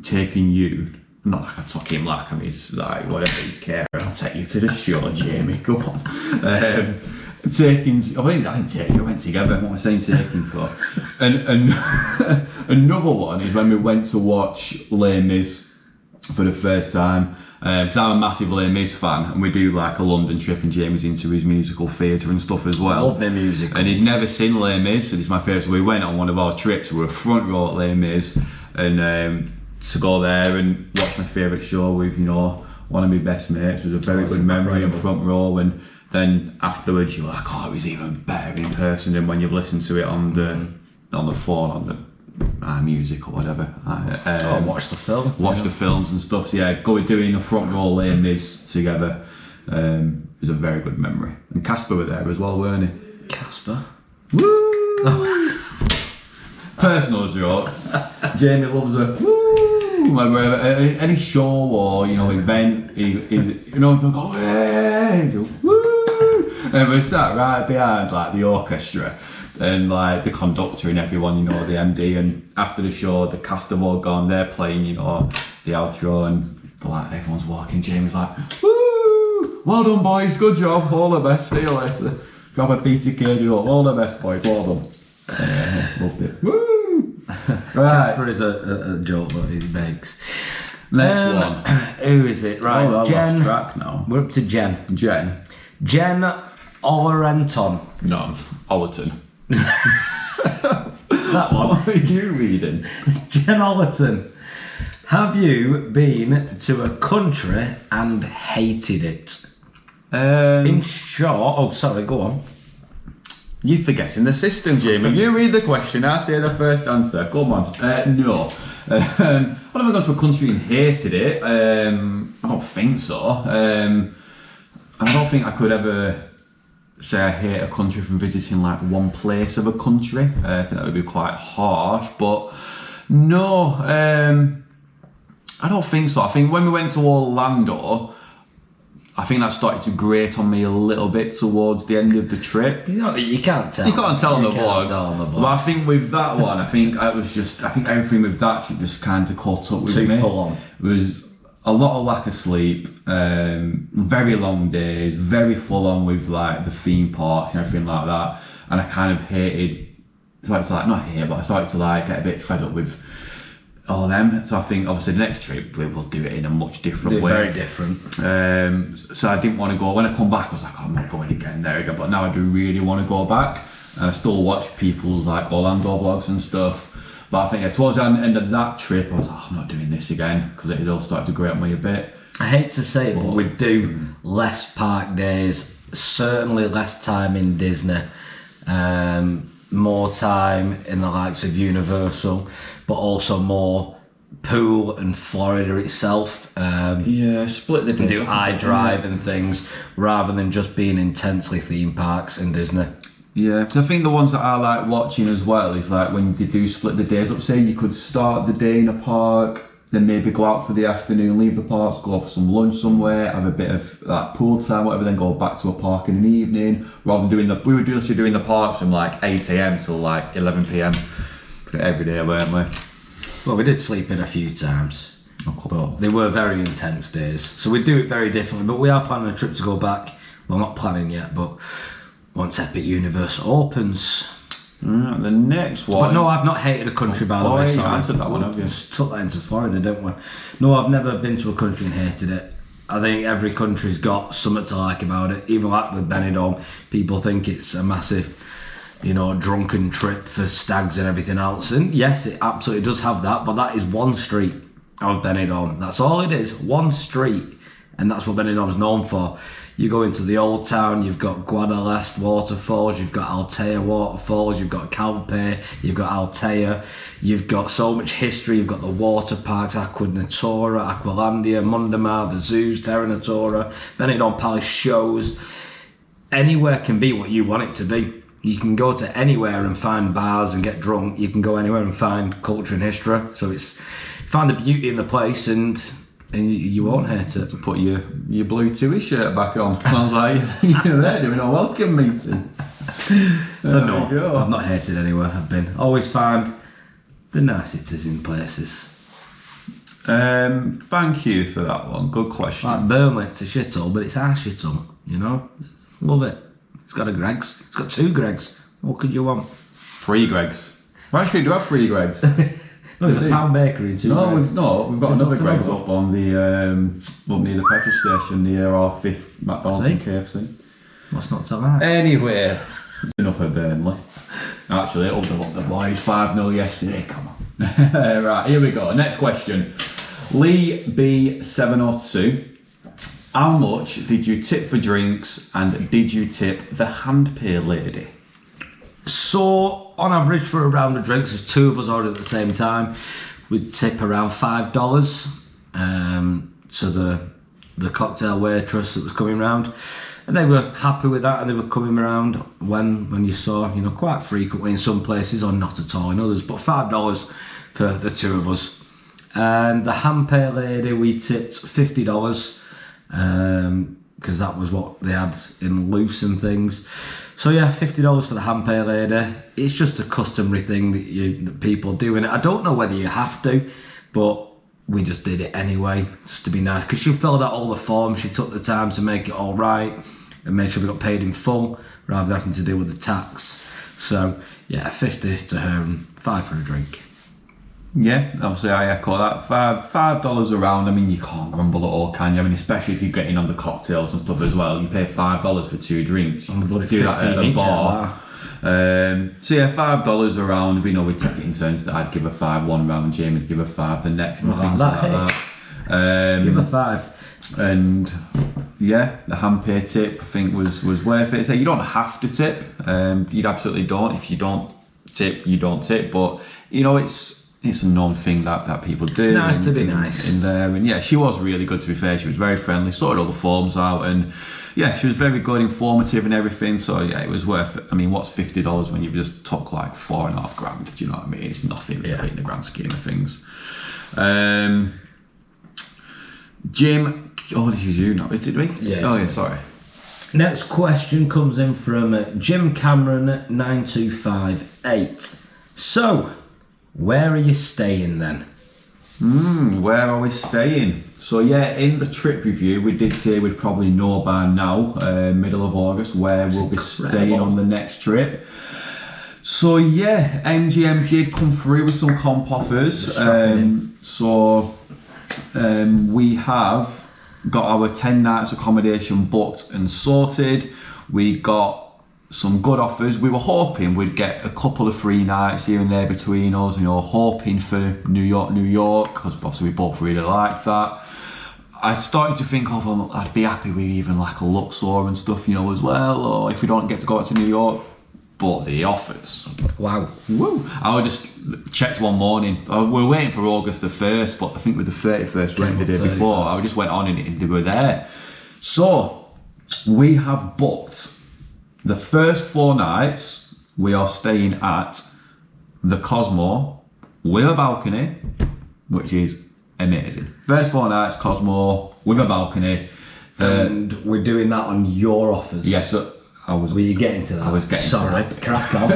taking you. Not like I took him like I'm his like whatever his care. I'll take you to the show, Jamie. Go on. Taking. I didn't take you. We went together. What am I saying? Taking for. And another one is when we went to watch Les Mis for the first time, because I'm a massive Les Mis fan, and we do like a London trip, and Jamie's into his musical theatre and stuff as well. Love their music. And he'd never seen Les Mis, so this is my first. So we went on one of our trips. We were front row at Les Mis, and to go there and watch my favourite show with one of my best mates was a very good memory in front row. And then afterwards you're like, oh, it was even better in person than when you've listened to it on the phone, on the music or whatever. Watch the film. Watch the films and stuff. So yeah, doing a front row Les Mis together was a very good memory. And Casper were there as well, weren't he? Casper? Woo! Oh. Personal joke. Jamie loves a woo! Whenever any show or event, he'll go hey! Woo! And we sat right behind like the orchestra and like the conductor and everyone, the MD, and after the show the cast have all gone, they're playing the outro, and like everyone's walking, Jamie's like, woo! Well done boys, good job, all the best, see you later. Grab a PTK, all the best boys, well done. Loved it. Woo! Right. Casper is a joke that he makes. Next one. Who is it? Right, I Jen. lost track now. We're up to Jen. Jen Olerenton. No, Ollerton. That one. What are you reading? Jen Ollerton. Have you been to a country and hated it? In short, go on. You're forgetting the system, Jamie. You read the question, I say the first answer. Come on. No. Have I gone to a country and hated it? I don't think so. I don't think I could ever say I hate a country from visiting like one place of a country. I think that would be quite harsh, but no, I don't think so. I think when we went to Orlando, I think that started to grate on me a little bit towards the end of the trip. You can't tell. You can't tell on the vlogs. But I think with that one, I think everything with that trip just kind of caught up with me. Too full on. It was a lot of lack of sleep, very long days, very full on with like the theme parks and everything like that. And I kind of hated, I started to like get a bit fed up with all them. So I think obviously the next trip we will do it in a much different way. Very different. So I didn't want to go. When I come back I was like, oh, I'm not going again there again. But now I do really want to go back. And I still watch people's like Orlando vlogs and stuff. But I think towards the end of that trip I was like, I'm not doing this again, because it all started to grate on me a bit. I hate to say it, but we do less park days, certainly less time in Disney, more time in the likes of Universal, but also more pool and Florida itself. Split the days. Do iDrive and things, rather than just being intensely theme parks in Disney. Yeah, I think the ones that I like watching as well is like when they do split the days up. Say you could start the day in a park, then maybe go out for the afternoon, leave the park, go for some lunch somewhere, have a bit of like pool time, whatever, then go back to a park in the evening. Rather than we were just doing the parks from like 8 a.m. till like 11 p.m. every day, weren't we? Well, we did sleep in a few times, but they were very intense days. So we do it very differently. But we are planning a trip to go back. Well, not planning yet, but once Epic Universe opens. The next one. But no, I've not hated a country, by the way. You Sorry. answered that one, have you? Just took that into Florida, didn't we? No, I've never been to a country and hated it. I think every country's got something to like about it. Even like with Benidorm, people think it's a massive, drunken trip for stags and everything else. And yes, it absolutely does have that, but that is one street of Benidorm. That's all it is, one street. And that's what Benidorm's known for. You go into the old town, you've got Guadalest waterfalls, you've got Altea waterfalls, you've got Calpe, you've got Altea, you've got so much history, you've got the water parks, Aqua Natura, Aqualandia, Mundamar, the zoos, Terra Natura, Benidorm Palace shows. Anywhere can be what you want it to be. You can go to anywhere and find bars and get drunk. You can go anywhere and find culture and history. So it's find the beauty in the place and you won't hate it. Put your blue Tui shirt back on. Sounds like you're there doing a welcome meeting. So no, I've not hated anywhere I've been. Always find the niceties in places. Thank you for that one. Good question. Like Burnley, it's a shithole, but it's our shithole, you know? Love it. It's got a Greg's. It's got 2 Greg's. What could you want? 3 Greg's. We actually do have 3 Greg's. No, it's a Pound Bakery and 2 Greg's. We've got another Greg's up on the up near the petrol station near our 5th McDonald's and KFC. What's not so bad? Anyway, enough of Burnley. Actually, up the boys 5-0 yesterday. Come on. Right, here we go. Next question. Lee B702. How much did you tip for drinks and did you tip the hand pay lady? So, on average for a round of drinks, there's 2 of us ordering at the same time. We'd tip around $5 to the cocktail waitress that was coming round. And they were happy with that and they were coming around when you saw, you know, quite frequently in some places or not at all in others, but $5 for the 2 of us. And the hand pay lady, we tipped $50 because that was what they had in loose and things. So yeah, $50 for the hand pay lady. It's just a customary thing that people do, and I don't know whether you have to, but we just did it anyway, just to be nice. Because she filled out all the forms, she took the time to make it all right, and made sure we got paid in full rather than having to deal with the tax. So yeah, 50 to her and 5 for a drink. Yeah, obviously I echo that. $5 a round. I mean, you can't grumble at all, can you? I mean, especially if you're getting on the cocktails and stuff as well. You pay $5 for 2 drinks. You do that at a bar. So yeah, $5 a round. We know we'd take it in turns that I'd give a 5 one round, Jamie would give a 5 the next, and things like that. Give a 5. And yeah, the hand pay tip I think was worth it. So you don't have to tip. You absolutely don't. If you don't tip, you don't tip. But you know, it's a known thing that people do. It's nice to be nice in there. And yeah, she was really good, to be fair. She was very friendly, sorted all the forms out, and yeah, she was very good, informative and everything. So yeah, it was worth it. I mean, what's $50 when you've just took like $4.5 grand? Do you know what I mean? It's nothing really in the grand scheme of things. Jim, this is you now, is it me? Yeah. Oh yeah, sorry. Next question comes in from Jim Cameron 9258. So, where are you staying then? Where are we staying? So yeah, in the trip review, we did say we'd probably know by now, middle of August, where we'll be staying on the next trip. So yeah, MGM did come through with some comp offers. We have got our 10 nights accommodation booked and sorted. We got some good offers. We were hoping we'd get a couple of free nights here and there between us, you know, hoping for New York, because obviously we both really liked that. I started to think of I'd be happy with even like a Luxor and stuff, you know, as well, or if we don't get to go out to New York. But the offers. Wow. Woo. I just checked one morning. We were waiting for August the 1st, but I think with the 31st went the day before. I just went on and they were there. So, we have booked the first 4 nights. We are staying at the Cosmo with a balcony, which is amazing. First 4 nights, Cosmo with a balcony. And we're doing that on your offers. Yes, were you getting to that? I was getting Sorry, to that. Crack on.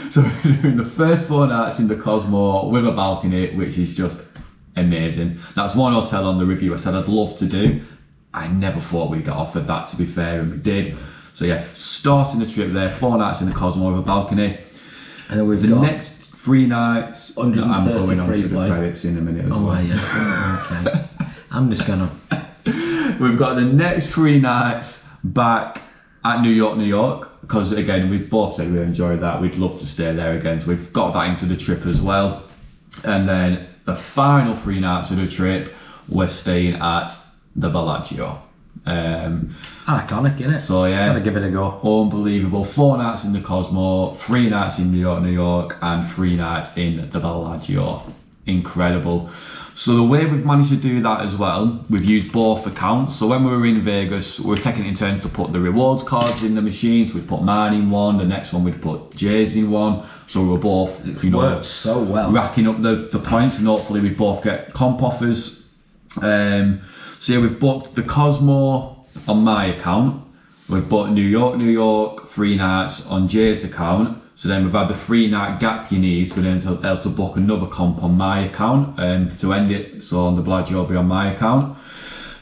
So we're doing the first 4 nights in the Cosmo with a balcony, which is just amazing. That's one hotel on the review I said I'd love to do. I never thought we'd get offered that, to be fair, and we did. So yeah, starting the trip there, 4 nights in the Cosmo with a balcony. And then we've the got next 3 nights. 130 I'm going on free to the play. credits in a minute as well. Oh yeah. Okay. I'm just gonna. We've got the next 3 nights back at New York, because again, we both said we enjoyed that. We'd love to stay there again, so we've got that into the trip as well. And then the final 3 nights of the trip, we're staying at the Bellagio. Iconic, innit? So yeah, Gotta give it a go. unbelievable. 4 nights in the Cosmo, 3 nights in New York, and 3 nights in the Bellagio. Incredible. So the way we've managed to do that as well, we've used both accounts. So when we were in Vegas, we were taking it in turns to put the rewards cards in the machines. We'd put mine in one, the next one we'd put Jay's in one. So we were both, Worked so well. racking up the points, and hopefully we'd both get comp offers. So yeah, we've booked the Cosmo on my account. We've booked New York, 3 nights on Jay's account. So then we've had the 3-night gap you need to then able to book another comp on my account to end it. So on the Bellagio will be on my account.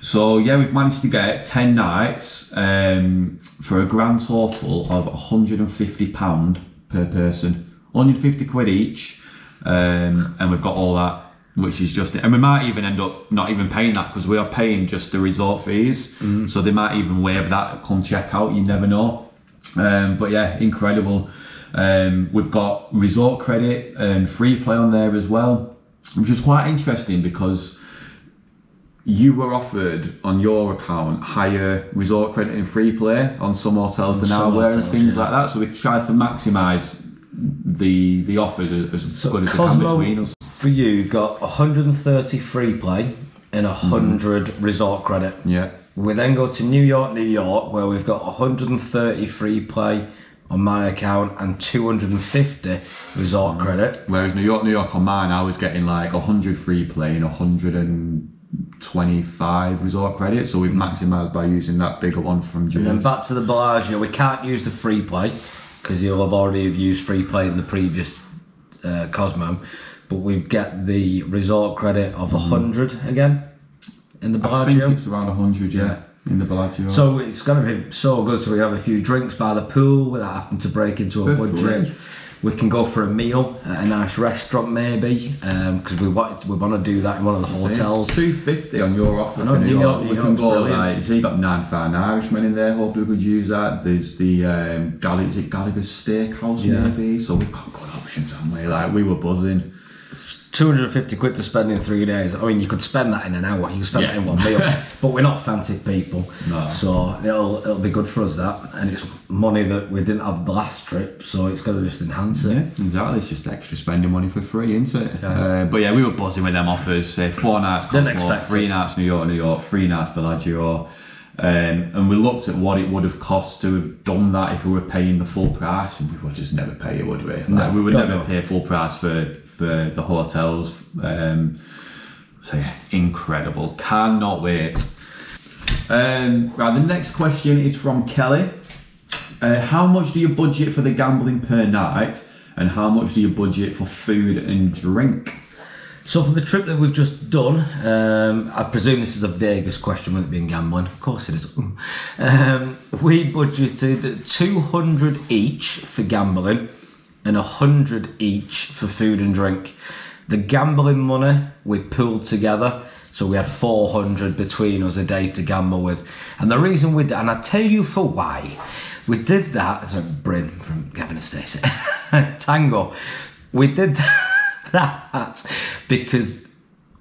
So yeah, we've managed to get 10 nights for a grand total of £150 per person, 150 quid each, and we've got all that, which is just, and we might even end up not even paying that because we are paying just the resort fees. So they might even waive that come check out, you never know. But yeah, incredible. We've got resort credit and free play on there as well, which is quite interesting because you were offered on your account higher resort credit and free play on some hotels than Some our were and hotels, things yeah. like that. So we tried to maximise the offers as good as we can Cosmo, between us. for you, got 130 free play and 100 resort credit. Yeah. We then go to New York, where we've got 130 free play on my account and 250 resort credit. Whereas New York on mine, I was getting like 100 free play and 125 resort credit. So we've maximised by using that bigger one from James. And then back to the Bellagio, we can't use the free play because you'll have already have used free play in the previous Cosmo, but we get the resort credit of 100 again in the I Bellagio. think it's around 100, yeah, in the Bellagio. So it's going to be so good. So we have a few drinks by the pool without having to break into a For budget. free. We can go for a meal at a nice restaurant maybe, because we want to do that in one of the hotels. 250 on your offer. I know, for New New York. York- We New can York's go brilliant. like, so you got 9 Irishmen in there. Hopefully we could use that. There's the Gallagher's Steakhouse Yeah. maybe. So we've got good options, haven't we? Like we were buzzing. 250 quid to spend in 3 days. I mean, you could spend that in an hour. You could spend that in one meal. But we're not frantic people. No. So it'll be good for us, that. And it's money that we didn't have the last trip, so it's going to just enhance it. Yeah, exactly. It's just extra spending money for free, isn't it? Yeah. But yeah, we were buzzing with them offers. 4 nights Didn't Cosmo, expect 3 it. nights New York, 3 nights Bellagio. And we looked at what it would have cost to have done that if we were paying the full price, and we would just never pay it, would we? Like, we would don't never know. pay full price for the hotels. So yeah, incredible. Cannot wait. Right, the next question is from Kelly. How much do you budget for the gambling per night, and how much do you budget for food and drink? So for the trip that we've just done, I presume this is a Vegas question with it being gambling. Of course it is. We budgeted 200 each for gambling and 100 each for food and drink. The gambling money we pooled together, so we had 400 between us a day to gamble with. And the reason we did, and I tell you for why, we did that, sorry, Bryn from Gavin and Stacey, Tango, we did that because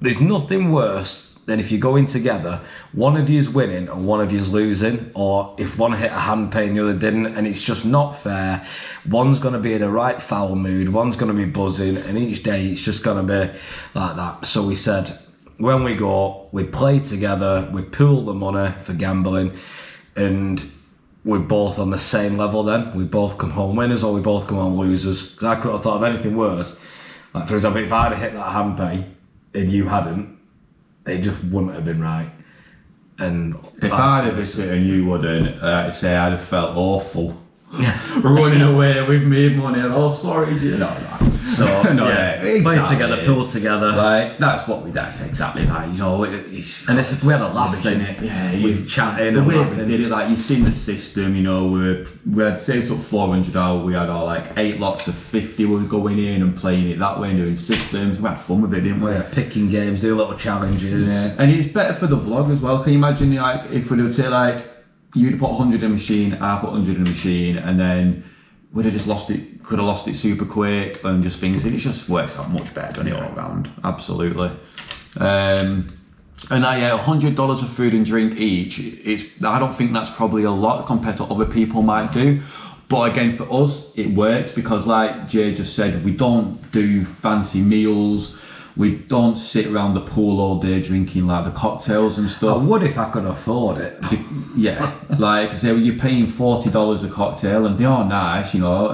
there's nothing worse than if you go in together, one of you's winning and one of you's losing, or if one hit a hand pay and the other didn't, and it's just not fair. One's going to be in a right foul mood, one's going to be buzzing, and each day it's just going to be like that. So we said, when we go, we play together, we pool the money for gambling, and we're both on the same level then. We both come home winners or we both come home losers. Because I couldn't have thought of anything worse. Like, for example, if I'd have hit that hand pay and you hadn't, it just wouldn't have been right. And If I'd have hit it and you wouldn't, say I'd have felt awful running away with me money and all sorry, no. so No, yeah, yeah, play exactly. together, pool together. Like that's exactly like, you know, it's And we had a laugh rubbish, in innit? it. Yeah, We've chatting the and way we laughing. did it, like you've seen the system, you know, we had saved up 400 out, we had our like 8 lots of 50 we were going in and playing it that way and doing systems. We had fun with it, didn't we? We're picking games, do little challenges. Yeah. And it's better for the vlog as well. Can you imagine, like, if we would say like you'd put 100 in a machine, I put 100 in a machine, and then we'd have just lost it, could have lost it super quick and just things. It just works out much better than it all round. Absolutely. And $100 of food and drink each. I don't think that's probably a lot compared to other people might do. But again, for us, it works because, like Jay just said, we don't do fancy meals. We don't sit around the pool all day drinking like the cocktails and I stuff. would if I could afford it. Like say you're paying $40 a cocktail and they are nice, you know.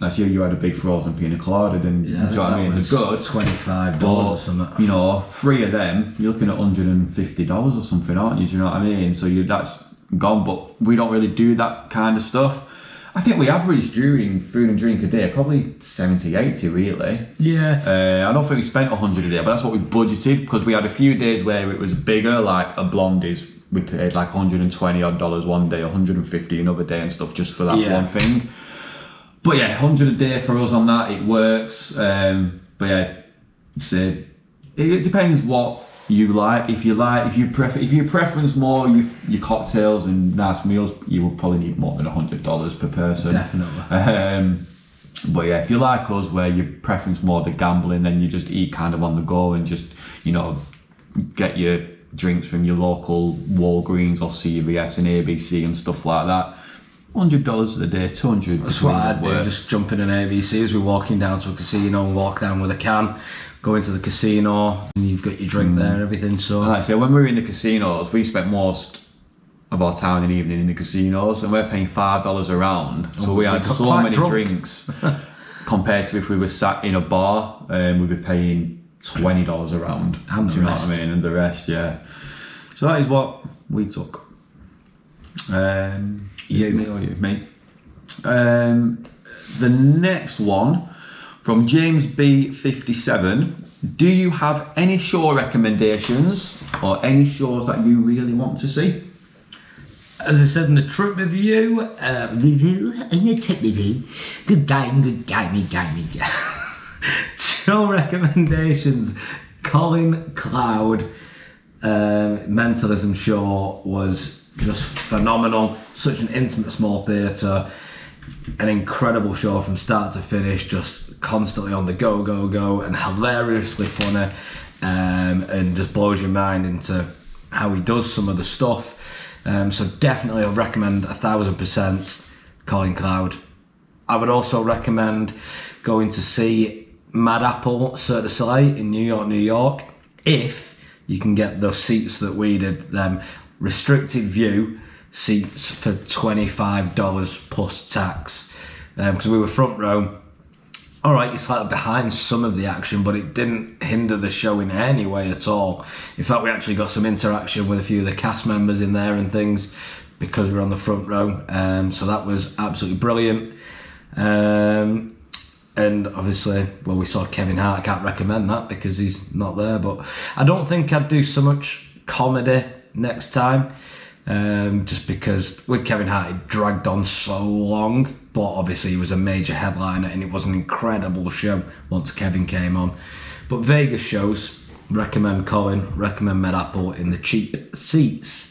Last year you had a big frozen pina colada, and you know what I mean, they're good. $25 or something. You know, 3 of them, you're looking at $150 or something, aren't you? Do you know what I mean? So that's gone. But we don't really do that kind of stuff. I think we averaged during food and drink a day probably 70, 80 really. Yeah. I don't think we spent 100 a day, but that's what we budgeted, because we had a few days where it was bigger, like a Blondie's. We paid like $120 odd one day, 150 another day and stuff just for that one thing. But yeah, 100 a day for us on that, it works. But yeah, so it depends what you like. If your preference more your cocktails and nice meals, you will probably need more than $100 per person. Definitely. But yeah, if you like us, where your preference more the gambling, then you just eat kind of on the go and just, you know, get your drinks from your local Walgreens or CVS and ABC and stuff like that. $100 a day, $200. That's what I'd do. Just jump in an ABC as we're walking down to a casino and walk down with a can. Go into the casino and you've got your drink there and everything. So, like I say, when we were in the casinos, we spent most of our time in the evening in the casinos, and we're paying $5 a round. So we had so many drinks compared to if we were sat in a bar and we'd be paying $20 a round. And the you know rest. what I mean? And the rest, yeah. So that is what we took. Me. The next one from James B57. Do you have any show recommendations or any shows that you really want to see? as I said in the trip review, good game. Show recommendations. Colin Cloud Mentalism show was just phenomenal. Such an intimate small theatre, an incredible show from start to finish, just constantly on the go, and hilariously funny, and just blows your mind into how he does some of the stuff. So definitely I'll recommend 1000% Colin Cloud. I would also recommend going to see Mad Apple Cirque du Soleil in New York, if you can get those seats that we did, them restricted view seats for $25 plus tax, because we were front row. Alright, you're slightly behind some of the action, but it didn't hinder the show in any way at all. In fact, we actually got some interaction with a few of the cast members in there and things, because we were on the front row, so that was absolutely brilliant. And obviously, well, we saw Kevin Hart. I can't recommend that because he's not there, but I don't think I'd do so much comedy next time, just because with Kevin Hart it dragged on so long, but obviously he was a major headliner and it was an incredible show once Kevin came on. But Vegas shows, recommend Colin, recommend Mad Apple in the cheap seats.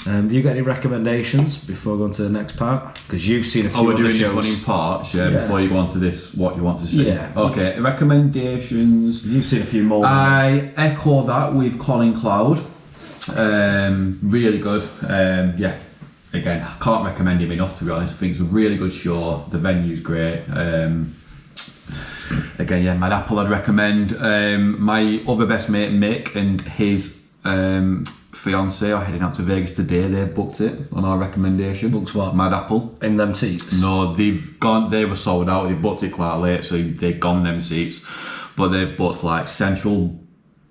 Have you got any recommendations before going to the next part? Because you've seen a few we're other doing shows. this one in parts, yeah, before you go on to this, what you want to see. Yeah. Okay, recommendations. You've seen a few more. I echo that with Colin Cloud. Really good. Yeah, again, I can't recommend him enough, to be honest. I think it's a really good show. The venue's great. Again, yeah, Mad Apple I'd recommend. My other best mate Mick and his fiance are heading out to Vegas today. They booked it on our recommendation. Booked what? Mad Apple. In them seats? No, they've gone. They were sold out. They've booked it quite late, so they've gone them seats. But they've booked like Central.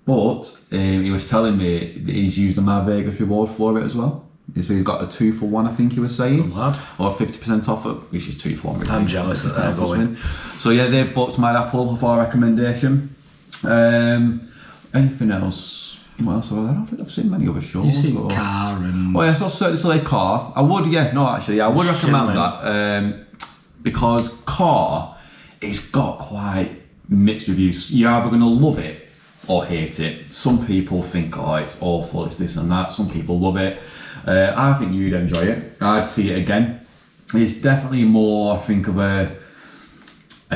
But he was telling me that he's used the My Vegas reward for it as well. So he's got a 2-for-1, I think he was saying, lad. or 50% off it, which is 2-for-1. Really. I'm jealous that they're going. So yeah, they've booked Mad Apple for our recommendation. Anything else? What else? I don't think I've seen many other shows. You've seen Car and... Oh yeah, so Cirque du Soleil Car. I would, I would recommend that, because Car, it's got quite mixed reviews. You're either going to love it or hate it. Some people think, oh, it's awful, it's this and that. Some people love it. I think you'd enjoy it. I'd see it again. It's definitely more, I think, of a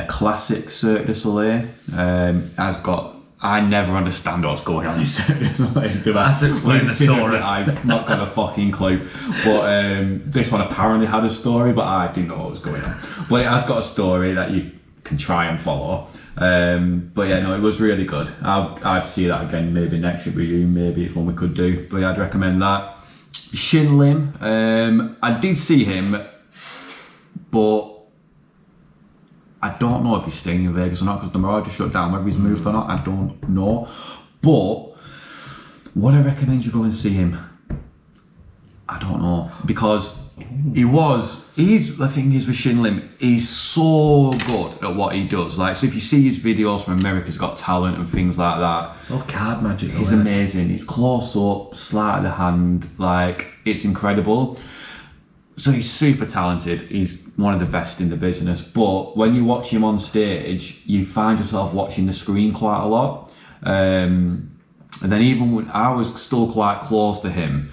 classic Cirque du Soleil. Has got I never understand what's going on in certain ways. I have to explain the story. I've not got a fucking clue. But this one apparently had a story, but I didn't know what was going on. But it has got a story that you can try and follow. But yeah, no, it was really good. I'd see that again maybe next year with you, maybe it's one we could do. But yeah, I'd recommend that. Shin Lim, I did see him, but I don't know if he's staying in Vegas or not because the Mirage just shut down. Whether he's moved or not, I don't know. But would I recommend you go and see him? I don't know, because the thing is with Shin Lim, he's so good at what he does. Like, so if you see his videos from America's Got Talent and things like that, It's all card magic. he's amazing. He's close up, sleight of the hand, like, it's incredible. So he's super talented. He's one of the best in the business. But when you watch him on stage, you find yourself watching the screen quite a lot. And then even when I was still quite close to him,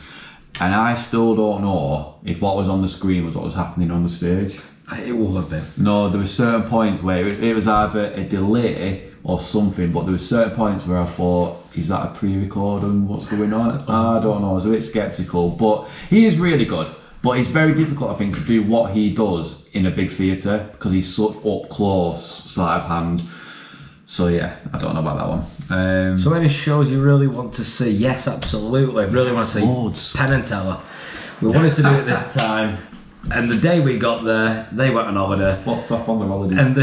and I still don't know if what was on the screen was what was happening on the stage. It will have been. No, there were certain points where it was either a delay or something, but there were certain points where I thought, is that a pre-recording? What's going on? I don't know. I was a bit sceptical, but he is really good. But it's very difficult, I think, to do what he does in a big theatre because he's such up close, sleight of hand. So yeah, I don't know about that one. So any shows you really want to see? Yes, absolutely. I really want to see loads. Penn and Teller. We wanted to do it this time, and the day we got there, they went on holiday. Fucked off on the holidays. And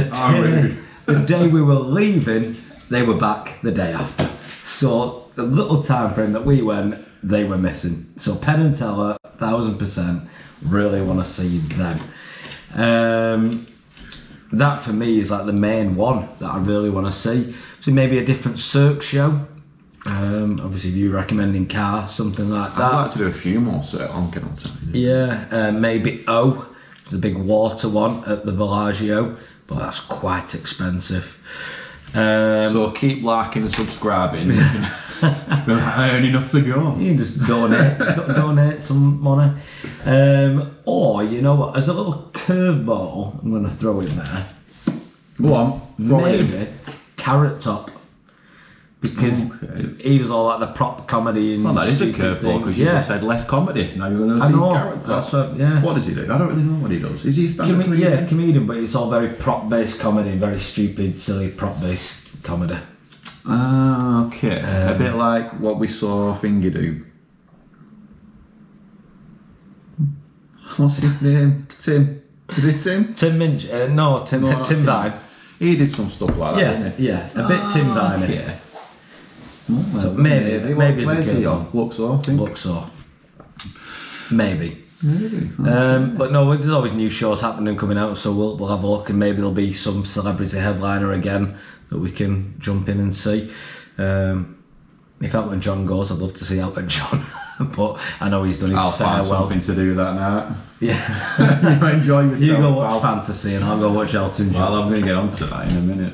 the day we were leaving, they were back the day after. So the little time frame that we went, they were missing. So Penn and Teller, 1000%, really want to see them. That for me is like the main one that I really want to see. So maybe a different Cirque show. Obviously, if you're recommending Car, something like that. I'd like to do a few more Cirque on time. Yeah, maybe O, the big water one at the Bellagio, but that's quite expensive. So keep liking and subscribing. We'll earn enough to go. You can just donate some money. Or, you know what, as a little curveball, I'm going to throw in there. Go on. Maybe Carrot Top. Because he does all like the prop comedy and Well, that is a stupid curveball things. because you just said less comedy. Now you're going to I see know, Carrot Top. that's what, yeah. What does he do? I don't really know what he does. Is he a stand-up comedian? Yeah, comedian, but it's all very prop-based comedy, very stupid, silly prop-based comedy. Ah, okay. A bit like what we saw Finger do. What's his name? Tim. Is it Tim? Tim Minch? No, Tim Vine. He did some stuff like that, didn't he? Yeah, a bit Tim Vine. Yeah. Well, So maybe it's a Where's he good on? Luxor, I think. Luxor. Maybe. Maybe. But no, there's always new shows happening and coming out, so we'll have a look, and maybe there'll be some celebrity headliner again that we can jump in and see. If Elton John goes, I'd love to see Elton John, but I know he's done his I'll find farewell. something to do that night. Yeah. You enjoy yourself. You go watch Fantasy and I'll go watch Elton John. Well, I'm going to get onto that in a minute.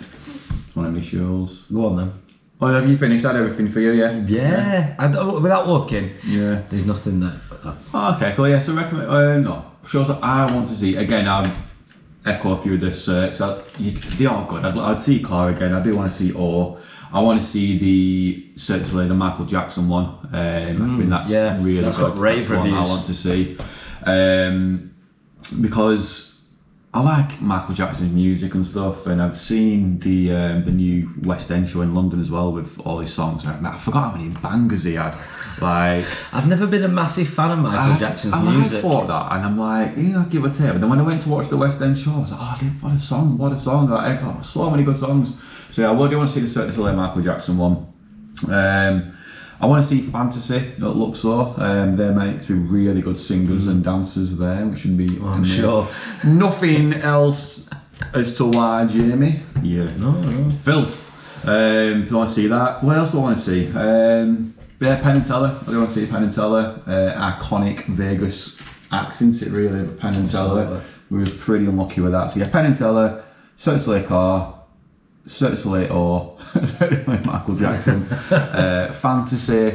It's one of my shows. Go on then. Oh, have you finished? Had everything for you, yeah? Yeah. I don't, without looking, Yeah. there's nothing there. Oh, okay, cool. Yeah, so recommend. No, shows that I want to see. Again, I'll echo a few of this. So they are good. I'd see Car again. I do want to see O. I want to see certainly the Michael Jackson one. I think that's really that's good. got rave That's one reviews. I want to see because I like Michael Jackson's music and stuff, and I've seen the new West End show in London as well with all his songs. I forgot how many bangers he had. Like, I've never been a massive fan of Michael Jackson's music. I thought that, and I'm like, give or take. But then when I went to watch the West End show, I was like, oh, dude, what a song! Like, oh, so many good songs. So yeah, I do want to see the Cirque du Soleil Michael Jackson one. I want to see Fantasy at Luxor. They're meant to be really good singers and dancers there, which should be. I'm sure. Nothing else as to why, Jamie. Yeah. No. Filth. Do I want to see that? What else do I want to see? Yeah, Penn and Teller. I do want to see Penn and Teller. Iconic Vegas accents, it really. But Penn and Teller, we were pretty unlucky with that. So yeah, Penn and Teller, Cirque du Soleil Car, Cirque du Soleil or Michael Jackson, Fantasy.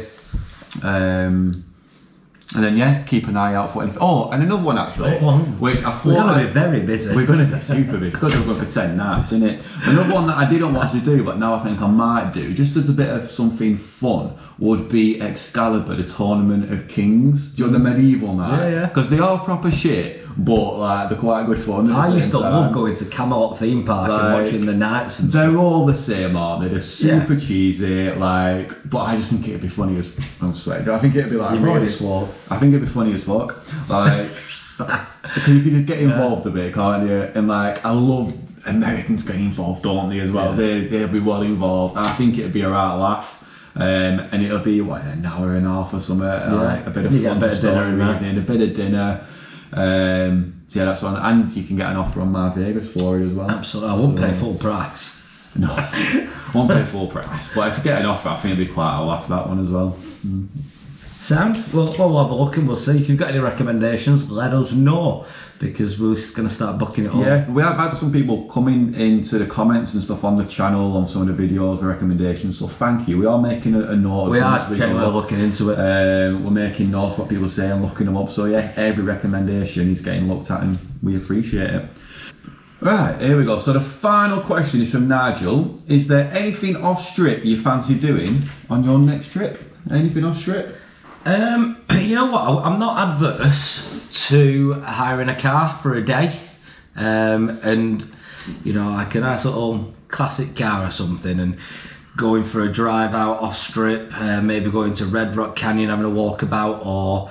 And then yeah, keep an eye out for anything. Oh, and another one actually, which I thought we're going to be very busy. We're going to be super busy because we're going for 10 nights, isn't it? Another one that I didn't want to do, but now I think I might do, just as a bit of something fun, would be Excalibur, the Tournament of Kings. Do you know the medieval night? Yeah. Because they are proper shit, but like they're quite good fun. I used to love going to Camelot theme park and watching the nights and they're stuff. all the same, aren't they? They're super cheesy, like. But I just think it'd be funny as. I'm sweating. I think it'd be like. Really swore. I think it'd be funny as fuck. Like, because you can just get involved a bit, can't you? And like, I love Americans getting involved, don't they? As well, they'll be well involved. I think it'd be a right laugh. And it'll be what, an hour and a half or something, like a bit of fun, a bit of dinner. So yeah, that's one, and you can get an offer on My Vegas for it as well. Absolutely, I won't pay full price. No, won't pay full price. But if you get an offer, I think it'd be quite a laugh, that one as well. Sound? We'll have a look and we'll see. If you've got any recommendations, let us know, because we're going to start booking it all. Yeah, we have had some people coming into the comments and stuff on the channel on some of the videos with recommendations, so thank you. We are making a note. We are generally looking into it. We're making notes of what people say and looking them up, so yeah, every recommendation is getting looked at and we appreciate it. Right, here we go. So the final question is from Nigel. Is there anything off strip you fancy doing on your next trip? Anything off strip? You know what? I'm not adverse to hiring a car for a day, and you know, like a nice little classic car or something, and going for a drive out off strip. Maybe going to Red Rock Canyon, having a walkabout, or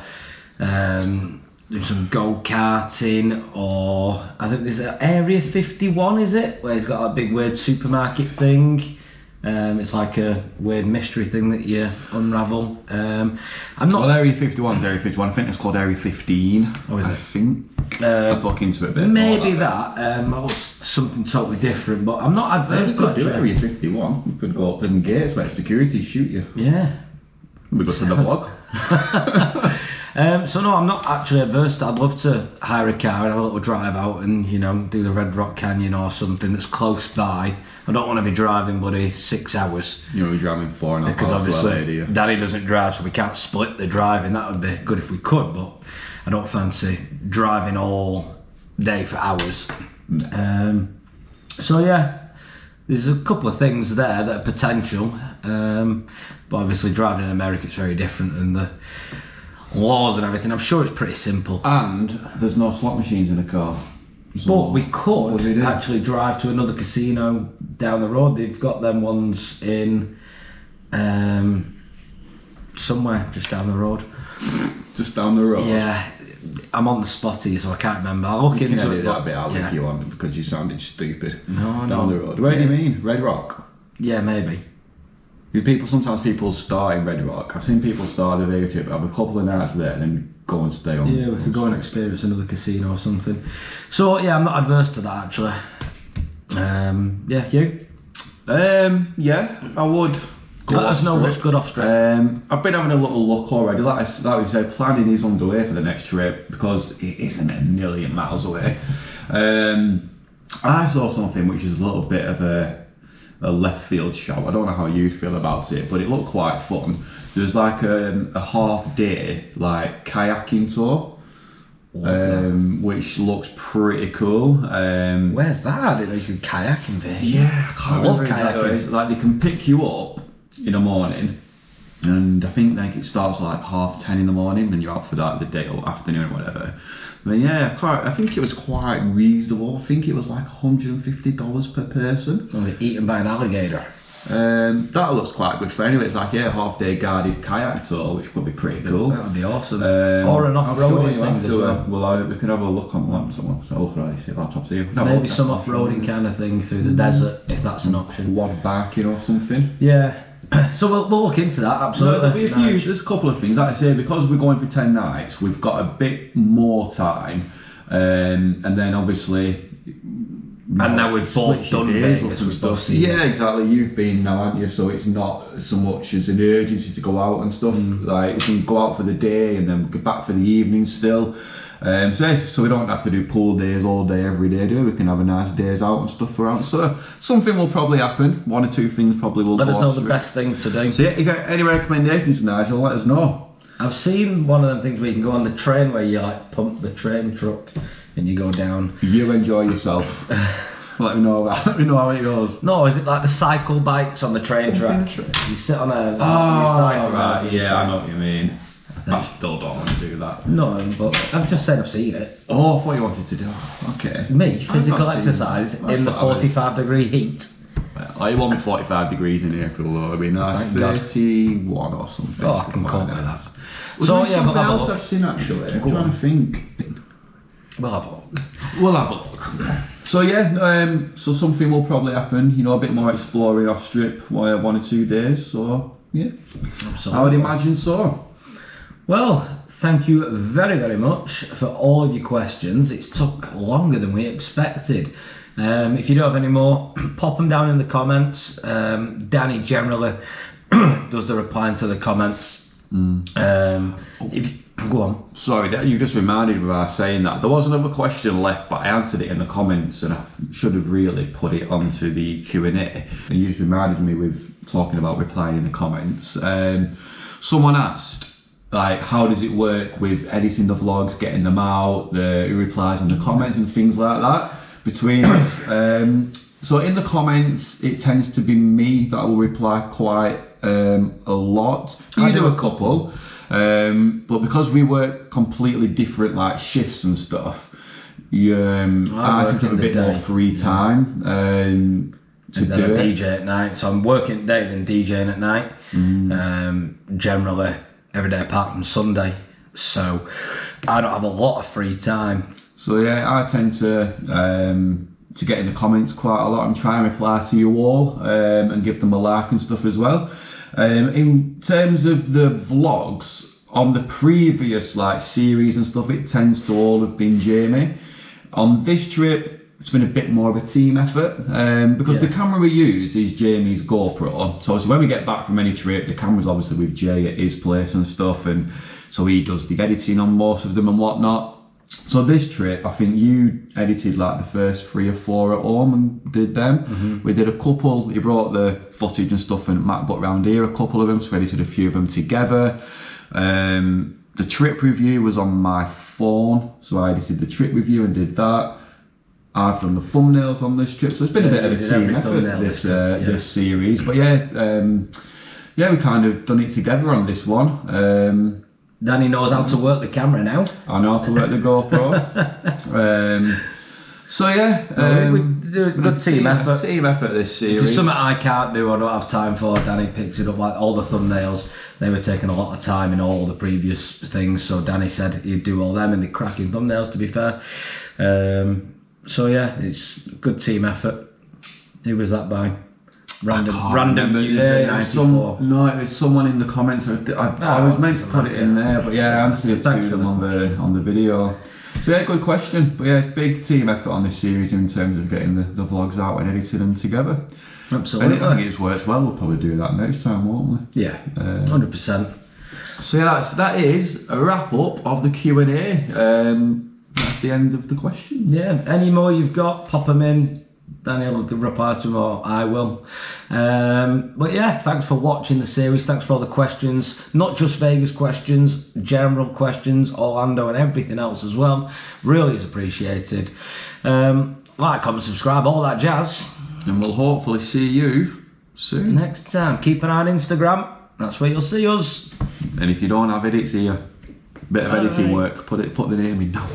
do some go-karting, or I think there's an Area 51, is it? Where it's got a big weird supermarket thing. It's like a weird mystery thing that you unravel. I'm not. Well, Area 51 is Area 51. I think it's called Area 15. Oh, is it? I think. I've looked into it a bit. Maybe that. That was something totally different, but I'm not adverse You to could do Area 51. You could go up to the gates where security shoot you. Yeah. We go to the vlog. So no, I'm not actually adverse to. I'd love to hire a car and have a little drive out and, you know, do the Red Rock Canyon or something that's close by. I don't want to be driving, buddy, 6 hours. You know, we're driving 4.5 hours. Because obviously Daddy doesn't drive, so we can't split the driving. That would be good if we could, but I don't fancy driving all day for hours. No. So yeah, there's a couple of things there that are potential, but obviously driving in America is very different, and the laws and everything. I'm sure it's pretty simple. And there's no slot machines in the car. So but we could actually drive to another casino down the road. They've got them ones in somewhere just down the road. Just down the road? Yeah, I'm on the spot here, so I can't remember. I'll look into it. That bit out if you want, because you sounded stupid. No, down the road. Where do you mean? Red Rock? Yeah, maybe. Sometimes people start in Red Rock. I've seen people start a Vegas trip, have a couple of nights there, and then go and stay on. Yeah, we could go and experience another casino or something. So yeah, I'm not adverse to that actually. Yeah, you? Yeah, I would. Let us know what's good off strip. I've been having a little look already. Like we said, planning is underway for the next trip because it isn't a million miles away. I saw something which is a little bit of a left field shout. I don't know how you'd feel about it, but it looked quite fun. There's like a half day like kayaking tour, which looks pretty cool. Where's that? I didn't know you could kayak in Vegas. Yeah, I can't love remember kayaking. It's like they can pick you up in the morning, and I think like it starts like 10:30 in the morning, and you're out for like the day or afternoon or whatever. But yeah, I think it was quite reasonable. I think it was like $150 per person. Oh, eaten by an alligator. That looks quite good for anyway. It's like half-day guided kayak tour, which would be pretty cool. That would be awesome. Or an off-roading thing as well. We can have a look on laptop. So look right, see laptops here. Maybe some off-roading kind of thing through the desert, if that's an option. One biking or something. Yeah. So we'll look into that, absolutely. There's a couple of things. Like I say, because we're going for 10 nights, we've got a bit more time. And then obviously... And now we've both done Vegas and stuff. So yeah, exactly. You've been now, haven't you? So it's not so much as an urgency to go out and stuff. Like we can go out for the day and then get back for the evening still. So we don't have to do pool days all day every day, do we? We can have a nice days out and stuff around. So something will probably happen. One or two things probably will. Let us know the best thing to do. So yeah, if you got any recommendations, Nigel, let us know. I've seen one of them things where you can go on the train where you like pump the train truck and you go down. You enjoy yourself. Let me know how it goes. No, is it like the cycle bikes on the train track? You sit on a cycle right, yeah, I know what you mean. I still don't want to do that. No, but I'm just saying I've seen it. Oh, I thought you wanted to do. Okay. Me, physical exercise in the 45-degree heat. I want 45 degrees in April though. I mean, like 31 or something. Oh, I can cope with that. So yeah, something else I've seen actually. I'm trying to think. We'll have a look. We'll have a look. So yeah, so something will probably happen. You know, a bit more exploring off strip, 1 or 2 days. So yeah, absolutely. I would imagine so. Well, thank you very, very much for all of your questions. It's took longer than we expected. If you do have any more, pop them down in the comments. Danny generally does the replying to the comments. Go on. Sorry, you just reminded me by saying that. There was another question left, but I answered it in the comments and I should have really put it onto the Q&A. And you just reminded me with talking about replying in the comments. Someone asked, like, how does it work with editing the vlogs, getting them out, the replies in the comments and things like that between us. So in the comments, it tends to be me that will reply quite a lot. You do a couple. But because we work completely different like shifts and stuff, I tend to have a bit more free time to do it. DJ at night, so I'm working at day then DJing at night. Generally every day apart from Sunday, so I don't have a lot of free time. So yeah, I tend to get in the comments quite a lot and try and reply to you all and give them a like and stuff as well. In terms of the vlogs, on the previous like series and stuff, it tends to all have been Jamie. On this trip, it's been a bit more of a team effort because the camera we use is Jamie's GoPro. So when we get back from any trip, the camera's obviously with Jay at his place and stuff, and so he does the editing on most of them and whatnot. So this trip, I think you edited like the first 3 or 4 at home and did them. We did a couple, he brought the footage and stuff and Matt got round here, a couple of them, so we edited a few of them together. The trip review was on my phone, so I edited the trip review and did that. I've done the thumbnails on this trip, so it's been a bit of a team effort this series. But yeah, we kind of done it together on this one. Danny knows how to work the camera now. I know how to work the GoPro. So yeah, we do a good team effort. Team effort this series. It's something I can't do, I don't have time for. Danny picks it up, like all the thumbnails. They were taking a lot of time in all the previous things, so Danny said he'd do all them and the cracking thumbnails, to be fair. So yeah, it's good team effort. Who was that by? Random user 94. No, it was someone in the comments. I was meant to put it in there, but yeah, I answered it to them on the video. So yeah, good question. But yeah, big team effort on this series in terms of getting the vlogs out and editing them together. Absolutely. I think it's worked well. We'll probably do that next time, won't we? Yeah, 100%. So yeah, that is a wrap up of the Q&A. That's the end of the questions. Yeah, any more you've got, pop them in. Daniel will reply to them, or I will. But yeah, thanks for watching the series. Thanks for all the questions. Not just Vegas questions, general questions, Orlando and everything else as well. Really is appreciated. Like, comment, subscribe, all that jazz. And we'll hopefully see you soon. Next time. Keep an eye on Instagram. That's where you'll see us. And if you don't have it, it's here. Bit of editing work. Put the name in now.